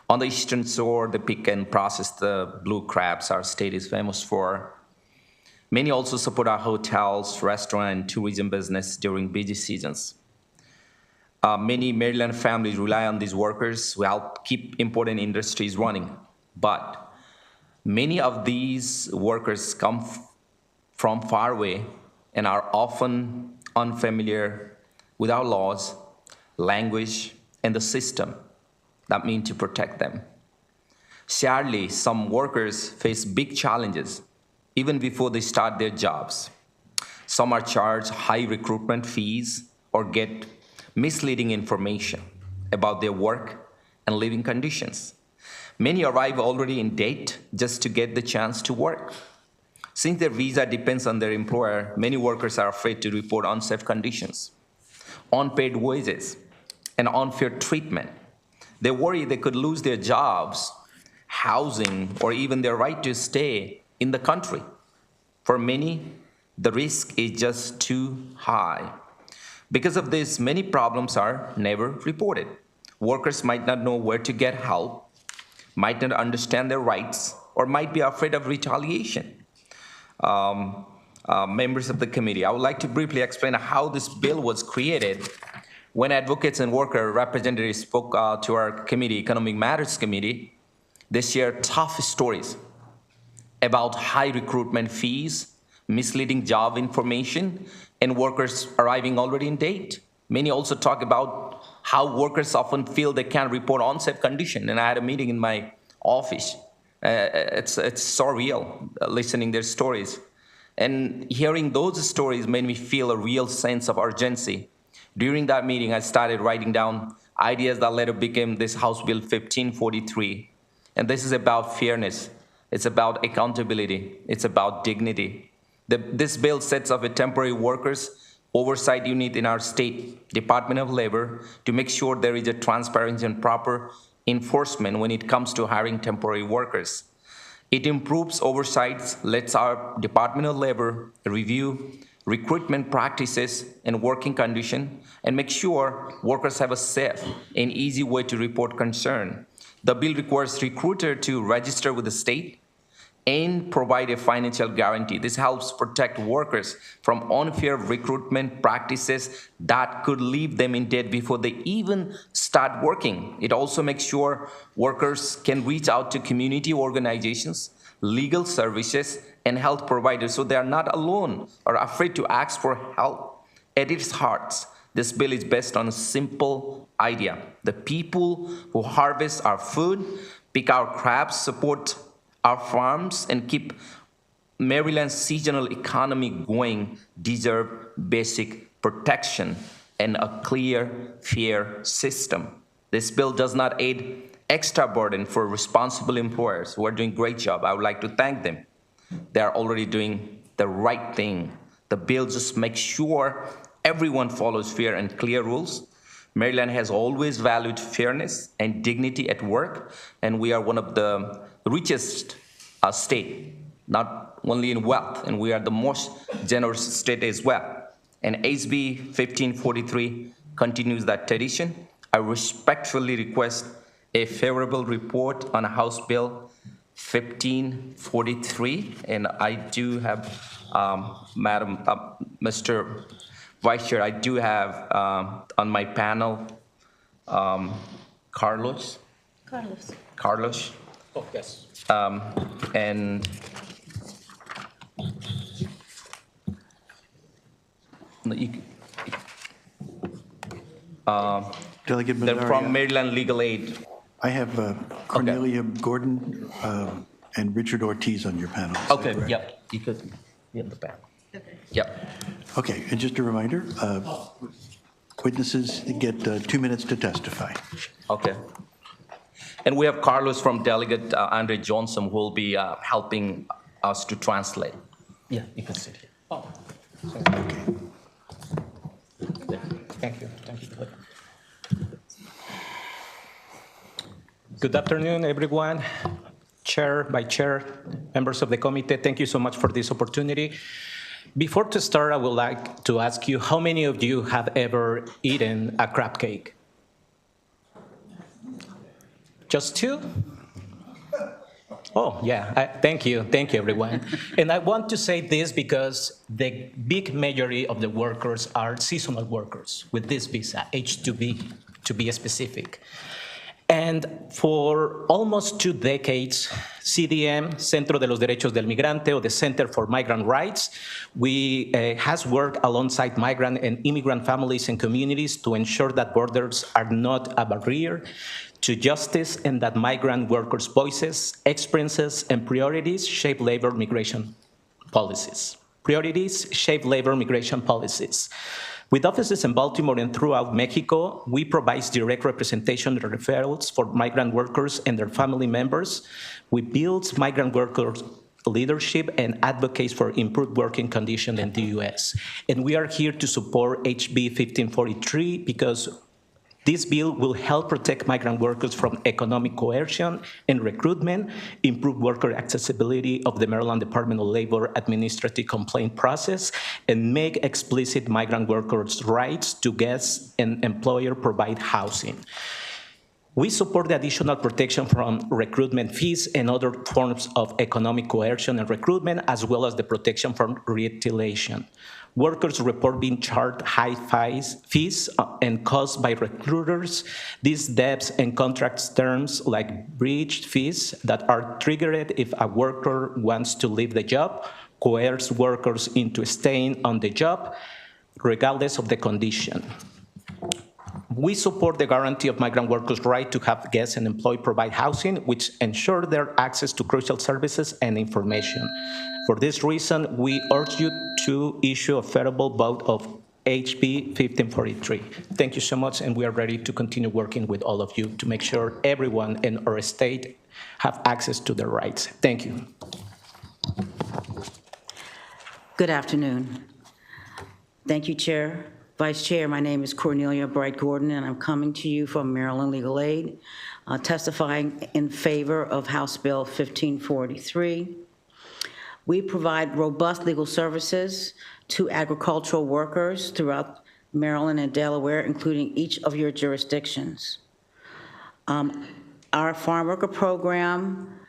On the eastern shore, they pick and process the blue crabs our state is famous for. Many also support our hotels, restaurant, and tourism business during busy seasons. Many Maryland families rely on these workers who help keep important industries running. But many of these workers come from far away and are often unfamiliar with our laws, language, and the system that mean to protect them. Sadly, some workers face big challenges even before they start their jobs. Some are charged high recruitment fees or get misleading information about their work and living conditions. Many arrive already in debt just to get the chance to work. Since their visa depends on their employer, many workers are afraid to report unsafe conditions, unpaid wages, and unfair treatment. They worry they could lose their jobs, housing, or even their right to stay in the country. For many, the risk is just too high. Because of this, many problems are never reported. Workers might not know where to get help, might not understand their rights, or might be afraid of retaliation. Members of the committee, I would like to briefly explain how this bill was created. When advocates and worker representatives spoke to our committee, Economic Matters Committee, they shared tough stories about high recruitment fees, misleading job information, and workers arriving already in date. Many also talk about how workers often feel they can't report unsafe condition. And I had a meeting in my office. It's surreal listening their stories. And hearing those stories made me feel a real sense of urgency. During that meeting, I started writing down ideas that later became this House Bill 1543. And this is about fairness. It's about accountability. It's about dignity. This bill sets up a temporary workers oversight unit in our state Department of Labor to make sure there is a transparency and proper enforcement when it comes to hiring temporary workers. It improves oversights, lets our Department of Labor review recruitment practices and working conditions, and make sure workers have a safe and easy way to report concern. The bill requires recruiter to register with the state and provide a financial guarantee. This helps protect workers from unfair recruitment practices that could leave them in debt before they even start working. It also makes sure workers can reach out to community organizations, legal services, and health providers so they are not alone or afraid to ask for help. At its heart, this bill is based on a simple idea. The people who harvest our food, pick our crops, support our farms, and keep Maryland's seasonal economy going deserve basic protection and a clear, fair system. This bill does not add extra burden for responsible employers who are doing a great job. I would like to thank them. They are already doing the right thing. The bill just makes sure everyone follows fair and clear rules. Maryland has always valued fairness and dignity at work, and we are one of the richest state, not only in wealth, and we are the most generous state as well. And HB 1543 continues that tradition. I respectfully request a favorable report on House Bill 1543, and I do have, Mr. Vice Chair, I do have on my panel Carlos. Oh, yes. And Delegate they're Bhandari, from Maryland Legal Aid. I have Cornelia Gordon and Richard Ortiz on your panel. Is that Okay, correct? yep, you could be on the panel. Okay. Yep. Okay, and just a reminder, witnesses get 2 minutes to testify. Okay. And we have Carlos from Delegate Andre Johnson who will be helping us to translate. Yeah, you can sit here. Oh. Okay. Thank you. Thank you. Good afternoon, everyone. Chair, Vice Chair, members of the committee, thank you so much for this opportunity. Before to start, I would like to ask you, how many of you have ever eaten a crab cake? Just two? Oh, yeah, thank you, everyone. And I want to say this because the big majority of the workers are seasonal workers with this visa, H-2B, to be specific. And for almost 2 decades, CDM, Centro de los Derechos del Migrante, or the Center for Migrant Rights, has worked alongside migrant and immigrant families and communities to ensure that borders are not a barrier to justice and that migrant workers' voices, experiences, and priorities shape labor migration policies. Priorities shape labor migration policies. With offices in Baltimore and throughout Mexico, we provide direct representation and referrals for migrant workers and their family members. We build migrant workers leadership and advocates for improved working conditions in the U.S. And we are here to support HB 1543 because this bill will help protect migrant workers from economic coercion and recruitment, improve worker accessibility of the Maryland Department of Labor administrative complaint process, and make explicit migrant workers' rights to guests and employer provide housing. We support the additional protection from recruitment fees and other forms of economic coercion and recruitment, as well as the protection from retaliation. Workers report being charged high fees and costs by recruiters. These debts and contract terms like breach fees that are triggered if a worker wants to leave the job, coerce workers into staying on the job, regardless of the condition. We support the guarantee of migrant workers' right to have guests and employees provide housing, which ensure their access to crucial services and information. For this reason, we urge you to issue a favorable vote of HB 1543. Thank you so much, and we are ready to continue working with all of you to make sure everyone in our state have access to their rights. Thank you. Good afternoon. Thank you, Chair. Vice Chair, my name is Cornelia Bright Gordon, and I'm coming to you from Maryland Legal Aid, testifying in favor of House Bill 1543. We provide robust legal services to agricultural workers throughout Maryland and Delaware, including each of your jurisdictions. Our farm worker program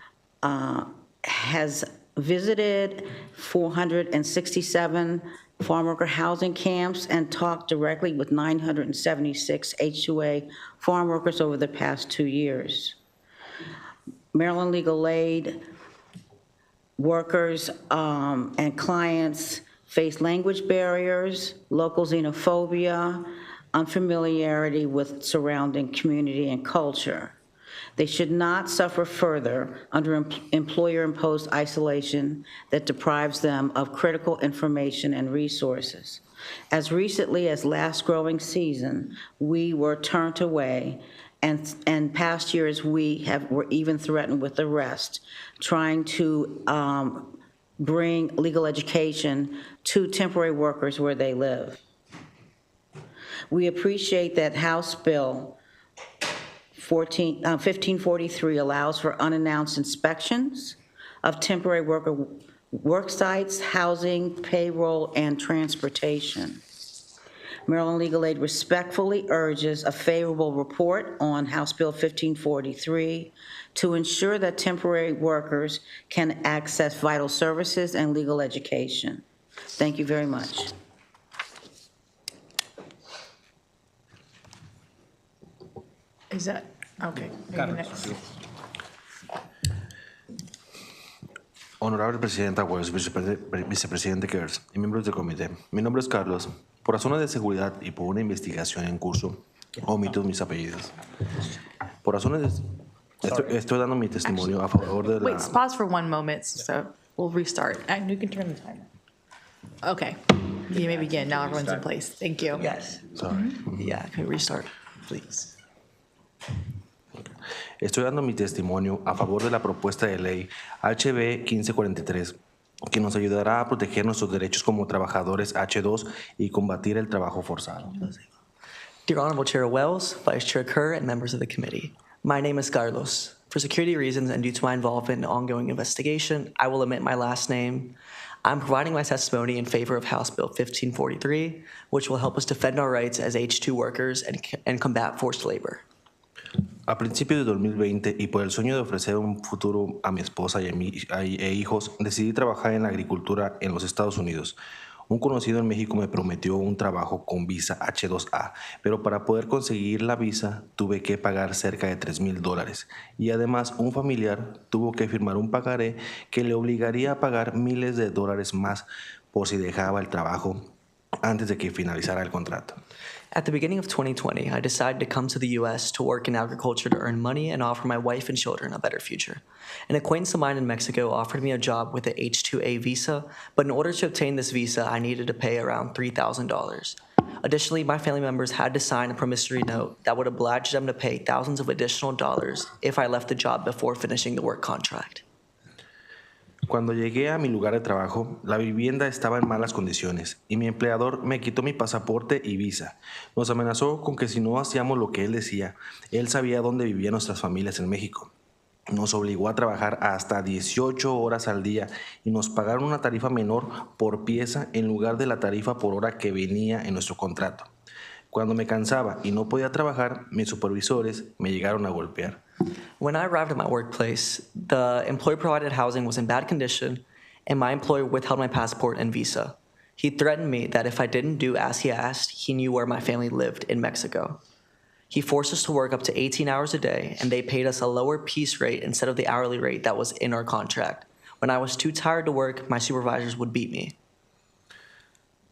has visited 467 farm worker housing camps and talked directly with 976 H-2A farm workers over the past 2 years. Maryland Legal Aid workers and clients face language barriers, local xenophobia, unfamiliarity with surrounding community and culture. They should not suffer further under employer-imposed isolation that deprives them of critical information and resources. As recently as last growing season, we were turned away, and past years were even threatened with arrest, trying to bring legal education to temporary workers where they live. We appreciate that House Bill 1543 allows for unannounced inspections of temporary work sites, housing, payroll, and transportation. Maryland Legal Aid respectfully urges a favorable report on House Bill 1543 to ensure that temporary workers can access vital services and legal education. Thank you very much. Is that, okay, maybe next. Honorable Presidenta Wells, Vicepresidente Kers y miembros del comité. Mi nombre es Carlos. Por razones de seguridad y por una investigación en curso, omito mis apellidos. Por razones de... Estoy dando mi testimonio a favor de la... Wait, pause for 1 moment, so we'll restart. And you can turn the timer. Okay, you may begin. Now everyone's in place. Thank you. Yes. Sorry. Yeah, can we restart, please? Estoy dando mi testimonio a favor de la propuesta de ley HB 1543, que nos ayudará a proteger nuestros derechos como trabajadores H2 y combatir el trabajo forzado. Dear Honorable Chair Wells, Vice Chair Kerr, and members of the committee, my name is Carlos. For security reasons and due to my involvement in the ongoing investigation, I will omit my last name. I'm providing my testimony in favor of House Bill 1543, which will help us defend our rights as H2 workers and combat forced labor. A principios de 2020 y por el sueño de ofrecer un futuro a mi esposa y a mí e hijos, decidí trabajar en la agricultura en los Estados Unidos. Un conocido en México me prometió un trabajo con visa H2A, pero para poder conseguir la visa tuve que pagar cerca de $3,000 y además un familiar tuvo que firmar un pagaré que le obligaría a pagar miles de dólares más por si dejaba el trabajo antes de que finalizara el contrato. At the beginning of 2020, I decided to come to the U.S. to work in agriculture to earn money and offer my wife and children a better future. An acquaintance of mine in Mexico offered me a job with the H-2A visa, but in order to obtain this visa, I needed to pay around $3,000. Additionally, my family members had to sign a promissory note that would oblige them to pay thousands of additional dollars if I left the job before finishing the work contract. Cuando llegué a mi lugar de trabajo, la vivienda estaba en malas condiciones y mi empleador me quitó mi pasaporte y visa. Nos amenazó con que si no hacíamos lo que él decía, él sabía dónde vivían nuestras familias en México. Nos obligó a trabajar hasta 18 horas al día y nos pagaron una tarifa menor por pieza en lugar de la tarifa por hora que venía en nuestro contrato. Cuando me cansaba y no podía trabajar, mis supervisores me llegaron a golpear. When I arrived at my workplace, the employer-provided housing was in bad condition, and my employer withheld my passport and visa. He threatened me that if I didn't do as he asked, he knew where my family lived in Mexico. He forced us to work up to 18 hours a day, and they paid us a lower piece rate instead of the hourly rate that was in our contract. When I was too tired to work, my supervisors would beat me.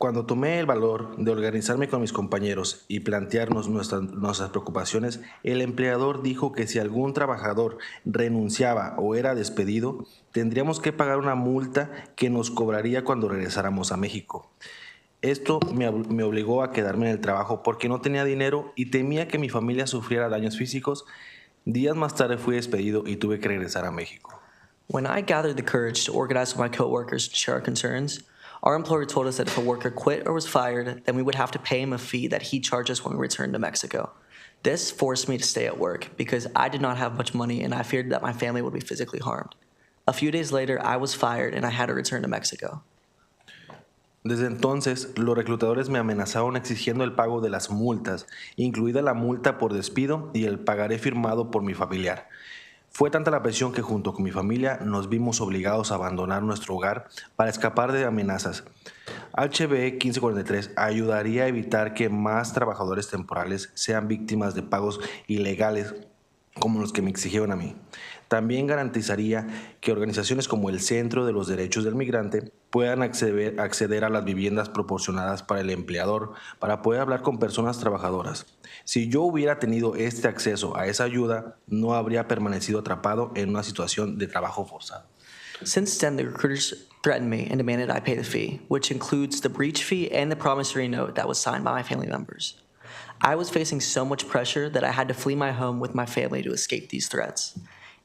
Cuando tomé el valor de organizarme con mis compañeros y plantearnos nuestras preocupaciones, el empleador dijo que si algún trabajador renunciaba o era despedido, tendríamos que pagar una multa que nos cobraría cuando regresáramos a México. Esto me obligó a quedarme en el trabajo porque no tenía dinero y temía que mi familia sufriera daños físicos. Días más tarde fui despedido y tuve que regresar a México. When I gathered the courage to organize with my coworkers to share our concerns, our employer told us that if a worker quit or was fired, then we would have to pay him a fee that he charged us when we returned to Mexico. This forced me to stay at work because I did not have much money and I feared that my family would be physically harmed. A few days later, I was fired and I had to return to Mexico. Desde entonces, los reclutadores me amenazaron exigiendo el pago de las multas, incluida la multa por despido y el pagaré firmado por mi familiar. Fue tanta la presión que junto con mi familia nos vimos obligados a abandonar nuestro hogar para escapar de amenazas. HB 1543 ayudaría a evitar que más trabajadores temporales sean víctimas de pagos ilegales como los que me exigieron a mí. También garantizaría que organizaciones como el Centro de los Derechos del Migrante puedan acceder a las viviendas proporcionadas para el empleador para poder hablar con personas trabajadoras. Si yo hubiera tenido este acceso a esa ayuda, no habría permanecido atrapado en una situación de trabajo forzado. Since then, the recruiters threatened me and demanded I pay the fee, which includes the breach fee and the promissory note that was signed by my family members. I was facing so much pressure that I had to flee my home with my family to escape these threats.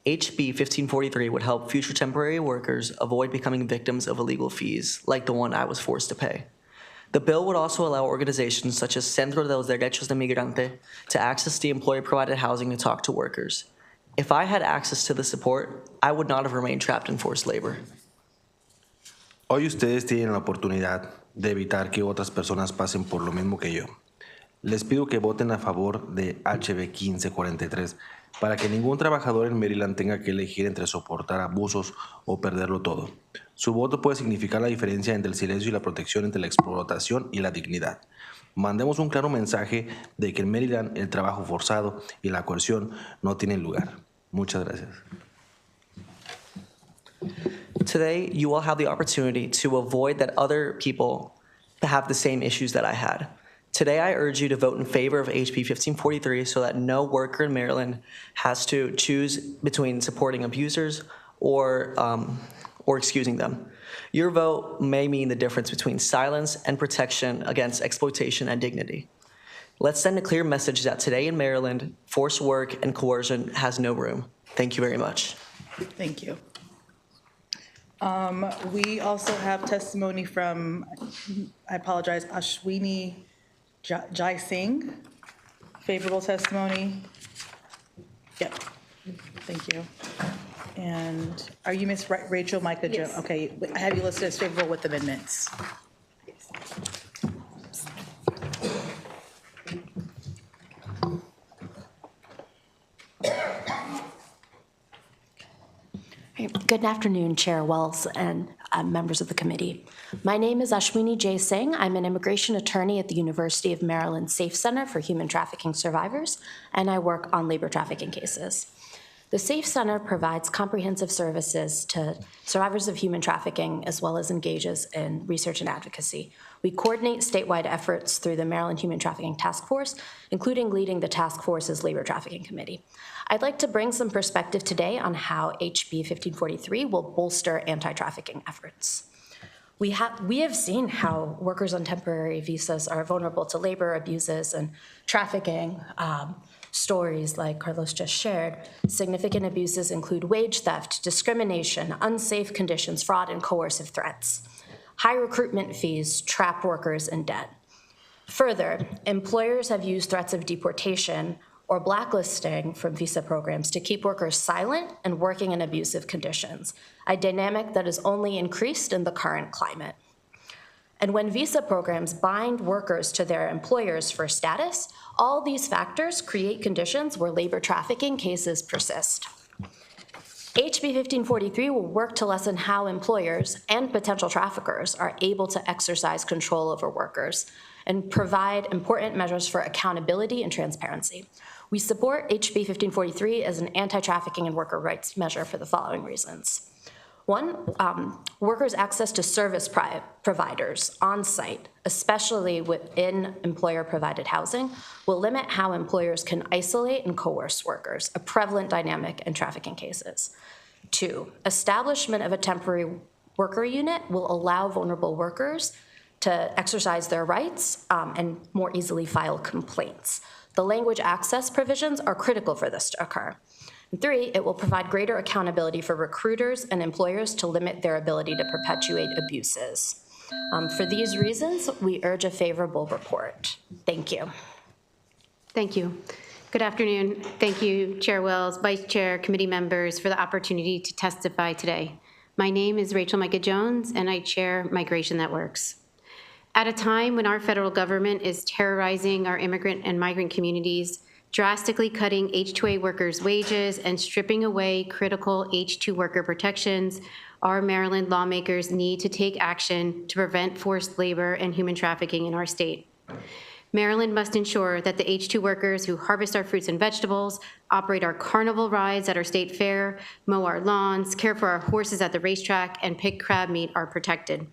HB 1543 would help future temporary workers avoid becoming victims of illegal fees, like the one I was forced to pay. The bill would also allow organizations such as Centro de los Derechos del Migrante to access the employer-provided housing to talk to workers. If I had access to the support, I would not have remained trapped in forced labor. Hoy ustedes tienen la oportunidad de evitar que otras personas pasen por lo mismo que yo. Les pido que voten a favor de HB 1543 para que ningún trabajador en Maryland tenga que elegir entre soportar abusos o perderlo todo. Su voto puede significar la diferencia entre el silencio y la protección entre la explotación y la dignidad. Mandemos un claro mensaje de que en Maryland el trabajo forzado y la coerción no tienen lugar. Muchas gracias. Today, you will have the opportunity to avoid that other people have the same issues that I had. Today, I urge you to vote in favor of HB 1543 so that no worker in Maryland has to choose between supporting abusers or excusing them. Your vote may mean the difference between silence and protection against exploitation and dignity. Let's send a clear message that today in Maryland, forced work and coercion has no room. Thank you very much. Thank you. We also have testimony from, I apologize, Ashwini Jai Singh. Favorable testimony. Yep. Thank you. And are you Miss Rachel Micah Jones? Yes. Okay, I have you listed as favorable with amendments. Good afternoon, Chair Wells and members of the committee. My name is Ashwini J. Singh. I'm an immigration attorney at the University of Maryland Safe Center for Human Trafficking Survivors, and I work on labor trafficking cases. The Safe Center provides comprehensive services to survivors of human trafficking as well as engages in research and advocacy. We coordinate statewide efforts through the Maryland Human Trafficking Task Force, including leading the task force's Labor Trafficking Committee. I'd like to bring some perspective today on how HB 1543 will bolster anti-trafficking efforts. We have seen how workers on temporary visas are vulnerable to labor abuses and trafficking. Stories like Carlos just shared. Significant abuses include wage theft, discrimination, unsafe conditions, fraud, and coercive threats. High recruitment fees trap workers in debt. Further, employers have used threats of deportation or blacklisting from visa programs to keep workers silent and working in abusive conditions, a dynamic that has only increased in the current climate. And when visa programs bind workers to their employers for status, all these factors create conditions where labor trafficking cases persist. HB 1543 will work to lessen how employers and potential traffickers are able to exercise control over workers and provide important measures for accountability and transparency. We support HB 1543 as an anti-trafficking and worker rights measure for the following reasons. One, workers' access to service providers on site, especially within employer-provided housing, will limit how employers can isolate and coerce workers, a prevalent dynamic in trafficking cases. Two, establishment of a temporary worker unit will allow vulnerable workers to exercise their rights and more easily file complaints. The language access provisions are critical for this to occur. And three, it will provide greater accountability for recruiters and employers to limit their ability to perpetuate abuses. For these reasons, we urge a favorable report. Thank you. Thank you. Good afternoon. Thank you, Chair Wells, Vice Chair, committee members for the opportunity to testify today. My name is Rachel Micah Jones, and I chair Migration That Works. At a time when our federal government is terrorizing our immigrant and migrant communities, drastically cutting H-2A workers' wages and stripping away critical H-2 worker protections, our Maryland lawmakers need to take action to prevent forced labor and human trafficking in our state. Maryland must ensure that the H-2 workers who harvest our fruits and vegetables, operate our carnival rides at our state fair, mow our lawns, care for our horses at the racetrack, and pick crab meat are protected.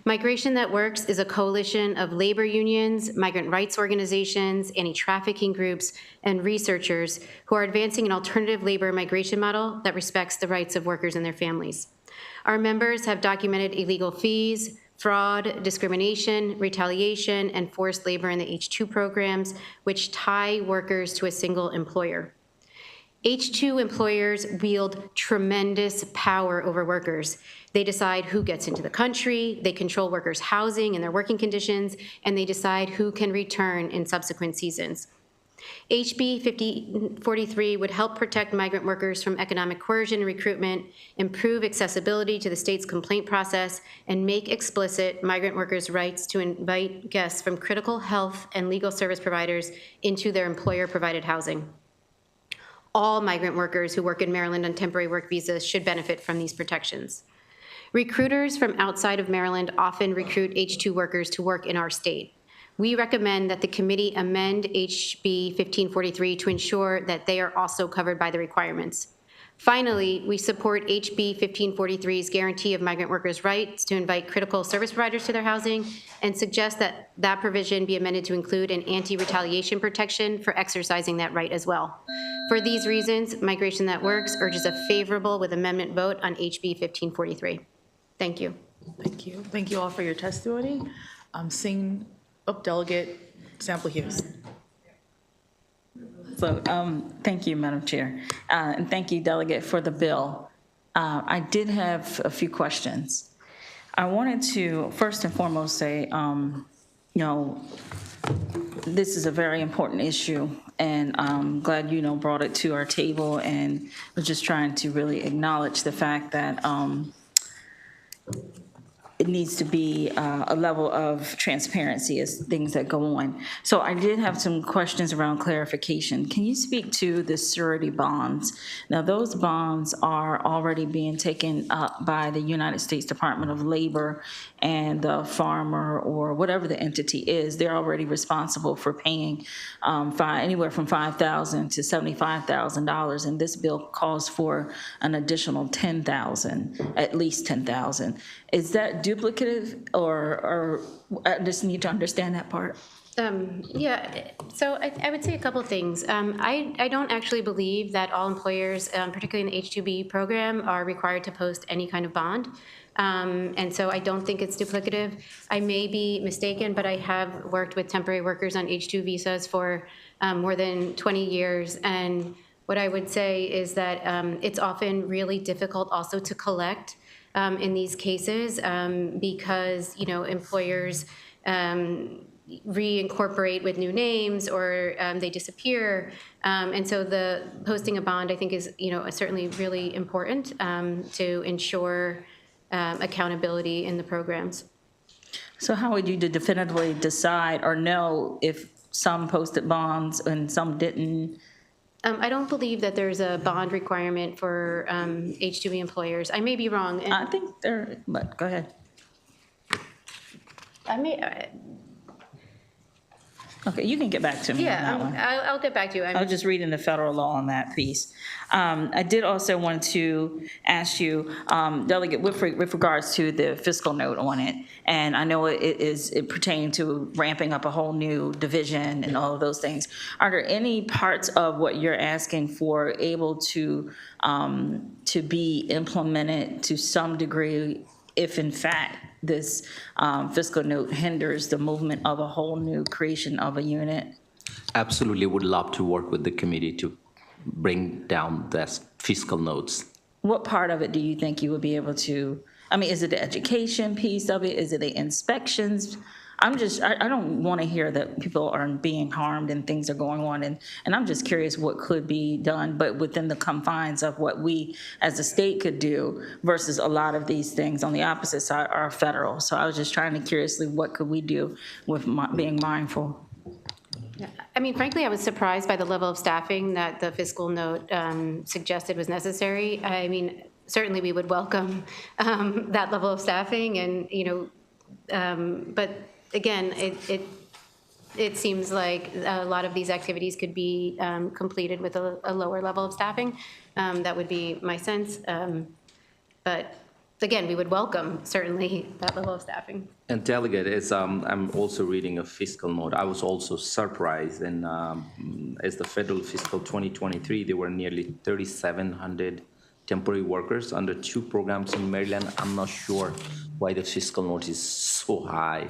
Migration That Works is a coalition of labor unions, migrant rights organizations, anti-trafficking groups, and researchers who are advancing an alternative labor migration model that respects the rights of workers and their families. Our members have documented illegal fees, fraud, discrimination, retaliation, and forced labor in the H-2 programs, which tie workers to a single employer. H-2 employers wield tremendous power over workers. They decide who gets into the country, they control workers' housing and their working conditions, and they decide who can return in subsequent seasons. HB 1543 would help protect migrant workers from economic coercion and recruitment, improve accessibility to the state's complaint process, and make explicit migrant workers' rights to invite guests from critical health and legal service providers into their employer-provided housing. All migrant workers who work in Maryland on temporary work visas should benefit from these protections. Recruiters from outside of Maryland often recruit H-2 workers to work in our state. We recommend that the committee amend HB 1543 to ensure that they are also covered by the requirements. Finally, we support HB 1543's guarantee of migrant workers' rights to invite critical service providers to their housing and suggest that that provision be amended to include an anti-retaliation protection for exercising that right as well. For these reasons, Migration That Works urges a favorable with amendment vote on HB 1543. Thank you. Thank you. Thank you all for your testimony. Delegate Sample Hughes. So, thank you, Madam Chair, and thank you, Delegate, for the bill. I did have a few questions. I wanted to first and foremost say, this is a very important issue, and I'm glad brought it to our table, and was just trying to really acknowledge the fact that it needs to be a level of transparency as things that go on. So I did have some questions around clarification. Can you speak to the surety bonds? Now, those bonds are already being taken up by the United States Department of Labor, and the farmer or whatever the entity is, they're already responsible for paying anywhere from $5,000 to $75,000, and this bill calls for an additional $10,000, at least $10,000. Is that duplicative, or I just need to understand that part? Yeah, so I would say a couple of things. I don't actually believe that all employers, particularly in the H-2B program, are required to post any kind of bond. And so I don't think it's duplicative. I may be mistaken, but I have worked with temporary workers on H-2 visas for more than 20 years. And what I would say is that it's often really difficult also to collect in these cases because, employers reincorporate with new names or they disappear. And so the posting a bond, I think, is, certainly really important to ensure accountability in the programs. So how would you definitively decide or know if some posted bonds and some didn't? I don't believe that there's a bond requirement for H-2B employers. I may be wrong. I think there, but go ahead. I may. Okay, you can get back to me on that one. I'll get back to you. I was just reading the federal law on that piece. I did also want to ask you, Delegate, with regards to the fiscal note on it, and I know it pertains to ramping up a whole new division and all of those things. Are there any parts of what you're asking for able to be implemented to some degree if in fact this fiscal note hinders the movement of a whole new creation of a unit? Absolutely, would love to work with the committee to bring down the fiscal notes. What part of it do you think you would be able to, is it the education piece of it? Is it the inspections? I don't want to hear that people are being harmed and things are going on, and I'm just curious what could be done, but within the confines of what we as a state could do versus a lot of these things on the opposite side are federal. So I was just trying to curiously, what could we do with being mindful? Yeah, I mean, frankly, I was surprised by the level of staffing that the fiscal note suggested was necessary. I mean, certainly we would welcome that level of staffing, and, but again, it seems like a lot of these activities could be completed with a lower level of staffing. That would be my sense. But again, we would welcome certainly that level of staffing. And Delegate, I'm also reading a fiscal note. I was also surprised, and as the federal fiscal 2023, there were nearly 3,700 temporary workers under 2 programs in Maryland. I'm not sure why the fiscal note is so high.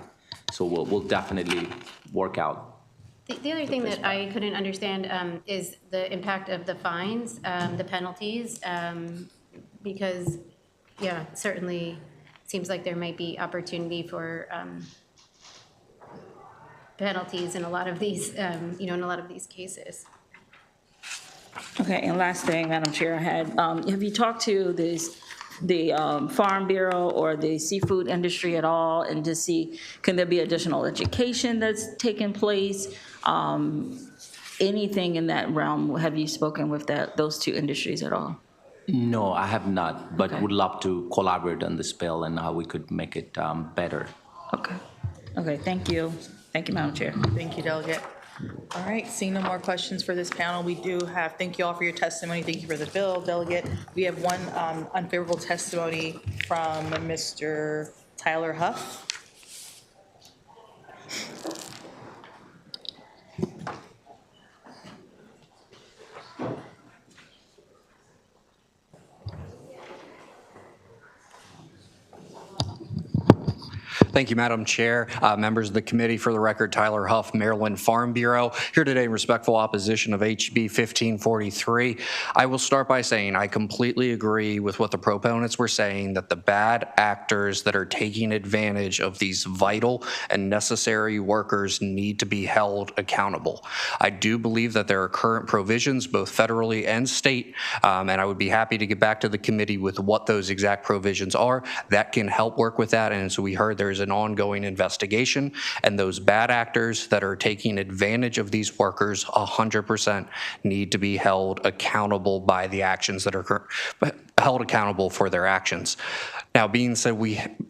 So we'll definitely work out. The other thing that I couldn't understand is the impact of the fines, the penalties, because, yeah, certainly seems like there might be opportunity for penalties in a lot of these, in a lot of these cases. Okay, and last thing, Madam Chair, have you talked to the Farm Bureau or the seafood industry at all, and to see, can there be additional education that's taking place? Anything in that realm? Have you spoken with those 2 industries at all? No, I have not, but would love to collaborate on this bill and how we could make it better. Okay. Okay, thank you. Thank you, Madam Chair. Thank you, Delegate. All right, seeing no more questions for this panel, we do have, thank you all for your testimony. Thank you for the bill, Delegate. We have one unfavorable testimony from Mr. Tyler Huff. Thank you, Madam Chair. Members of the committee, for the record, Tyler Huff, Maryland Farm Bureau, here today in respectful opposition of HB 1543. I will start by saying I completely agree with what the proponents were saying, that the bad actors that are taking advantage of these vital and necessary workers need to be held accountable. I do believe that there are current provisions, both federally and state, and I would be happy to get back to the committee with what those exact provisions are that can help work with that. And as we heard, there's an ongoing investigation, and those bad actors that are taking advantage of these workers 100% need to be held accountable by the actions that are held accountable for their actions. Now, being said,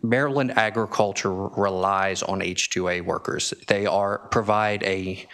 Maryland agriculture relies on H-2A workers. They provide a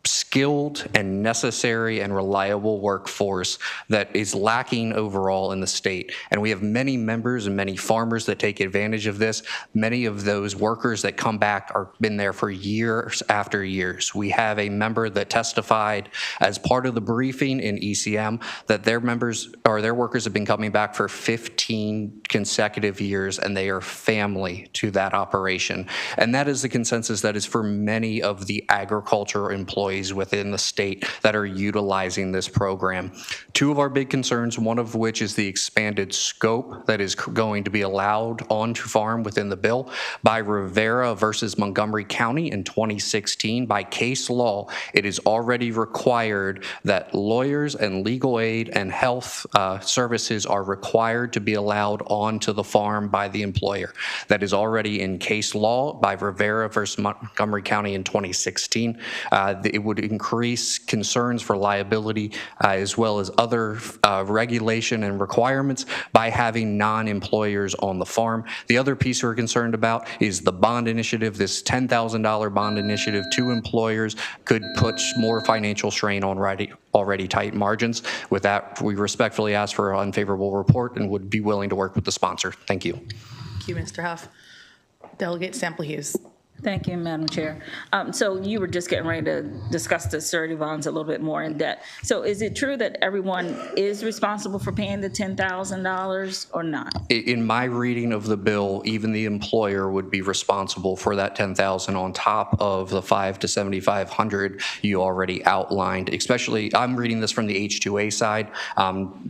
skilled and necessary and reliable workforce that is lacking overall in the state. And we have many members and many farmers that take advantage of this. Many of those workers that come back are been there for years after years. We have a member that testified as part of the briefing in ECM that their members or their workers have been coming back for 15 consecutive years, and they are family to that operation. And that is the consensus that is for many of the agriculture employees within the state that are utilizing this program. 2 of our big concerns, one of which is the expanded scope that is going to be allowed onto farm within the bill. By Rivera versus Montgomery County in 2016, by case law, it is already required that lawyers and legal aid and health services are required to be allowed onto the farm by the employer. That is already in case law by Rivera versus Montgomery County in 2016. It would increase concerns for liability as well as other regulation and requirements by having non-employers on the farm. The other piece we're concerned about is the bond initiative. This $10,000 bond initiative to employers could put more financial strain on already tight margins. With that, we respectfully ask for an unfavorable report and would be willing to work with the sponsor. Thank you. Thank you, Mr. Huff. Delegate Sample Hughes. Thank you, Madam Chair. So you were just getting ready to discuss the surety bonds a little bit more in depth. So is it true that everyone is responsible for paying the $10,000 or not? In my reading of the bill, even the employer would be responsible for that $10,000 on top of the $500 to $7,500 you already outlined. Especially, I'm reading this from the H-2A side.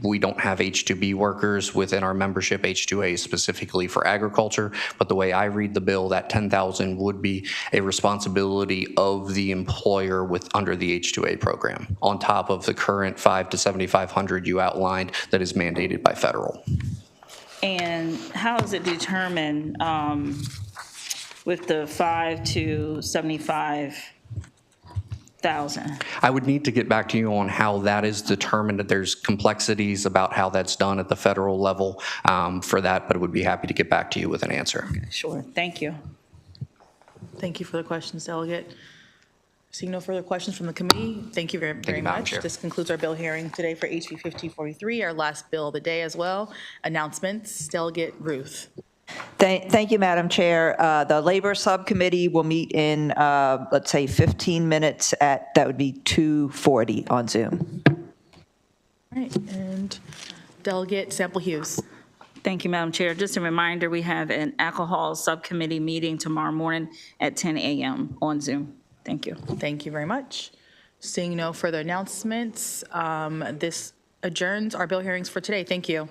We don't have H-2B workers within our membership. H-2A is specifically for agriculture, but the way I read the bill, that $10,000 would would be a responsibility of the employer under the H-2A program, on top of the current $500 to $7,500 you outlined that is mandated by federal. And how is it determined with the 5 to 75,000? I would need to get back to you on how that is determined. There's complexities about how that's done at the federal level for that, but I would be happy to get back to you with an answer. Sure, thank you. Thank you for the questions, Delegate. Seeing no further questions from the committee, thank you very Madam much. Chair. This concludes our bill hearing today for HB 1543, our last bill of the day as well. Announcements, Delegate Ruth. Thank you, Madam Chair. The Labor Subcommittee will meet in, let's say, 15 minutes that would be 2:40 on Zoom. All right, and Delegate Sample Hughes. Thank you, Madam Chair. Just a reminder, we have an alcohol subcommittee meeting tomorrow morning at 10 a.m. on Zoom. Thank you. Thank you very much. Seeing no further announcements, this adjourns our bill hearings for today. Thank you.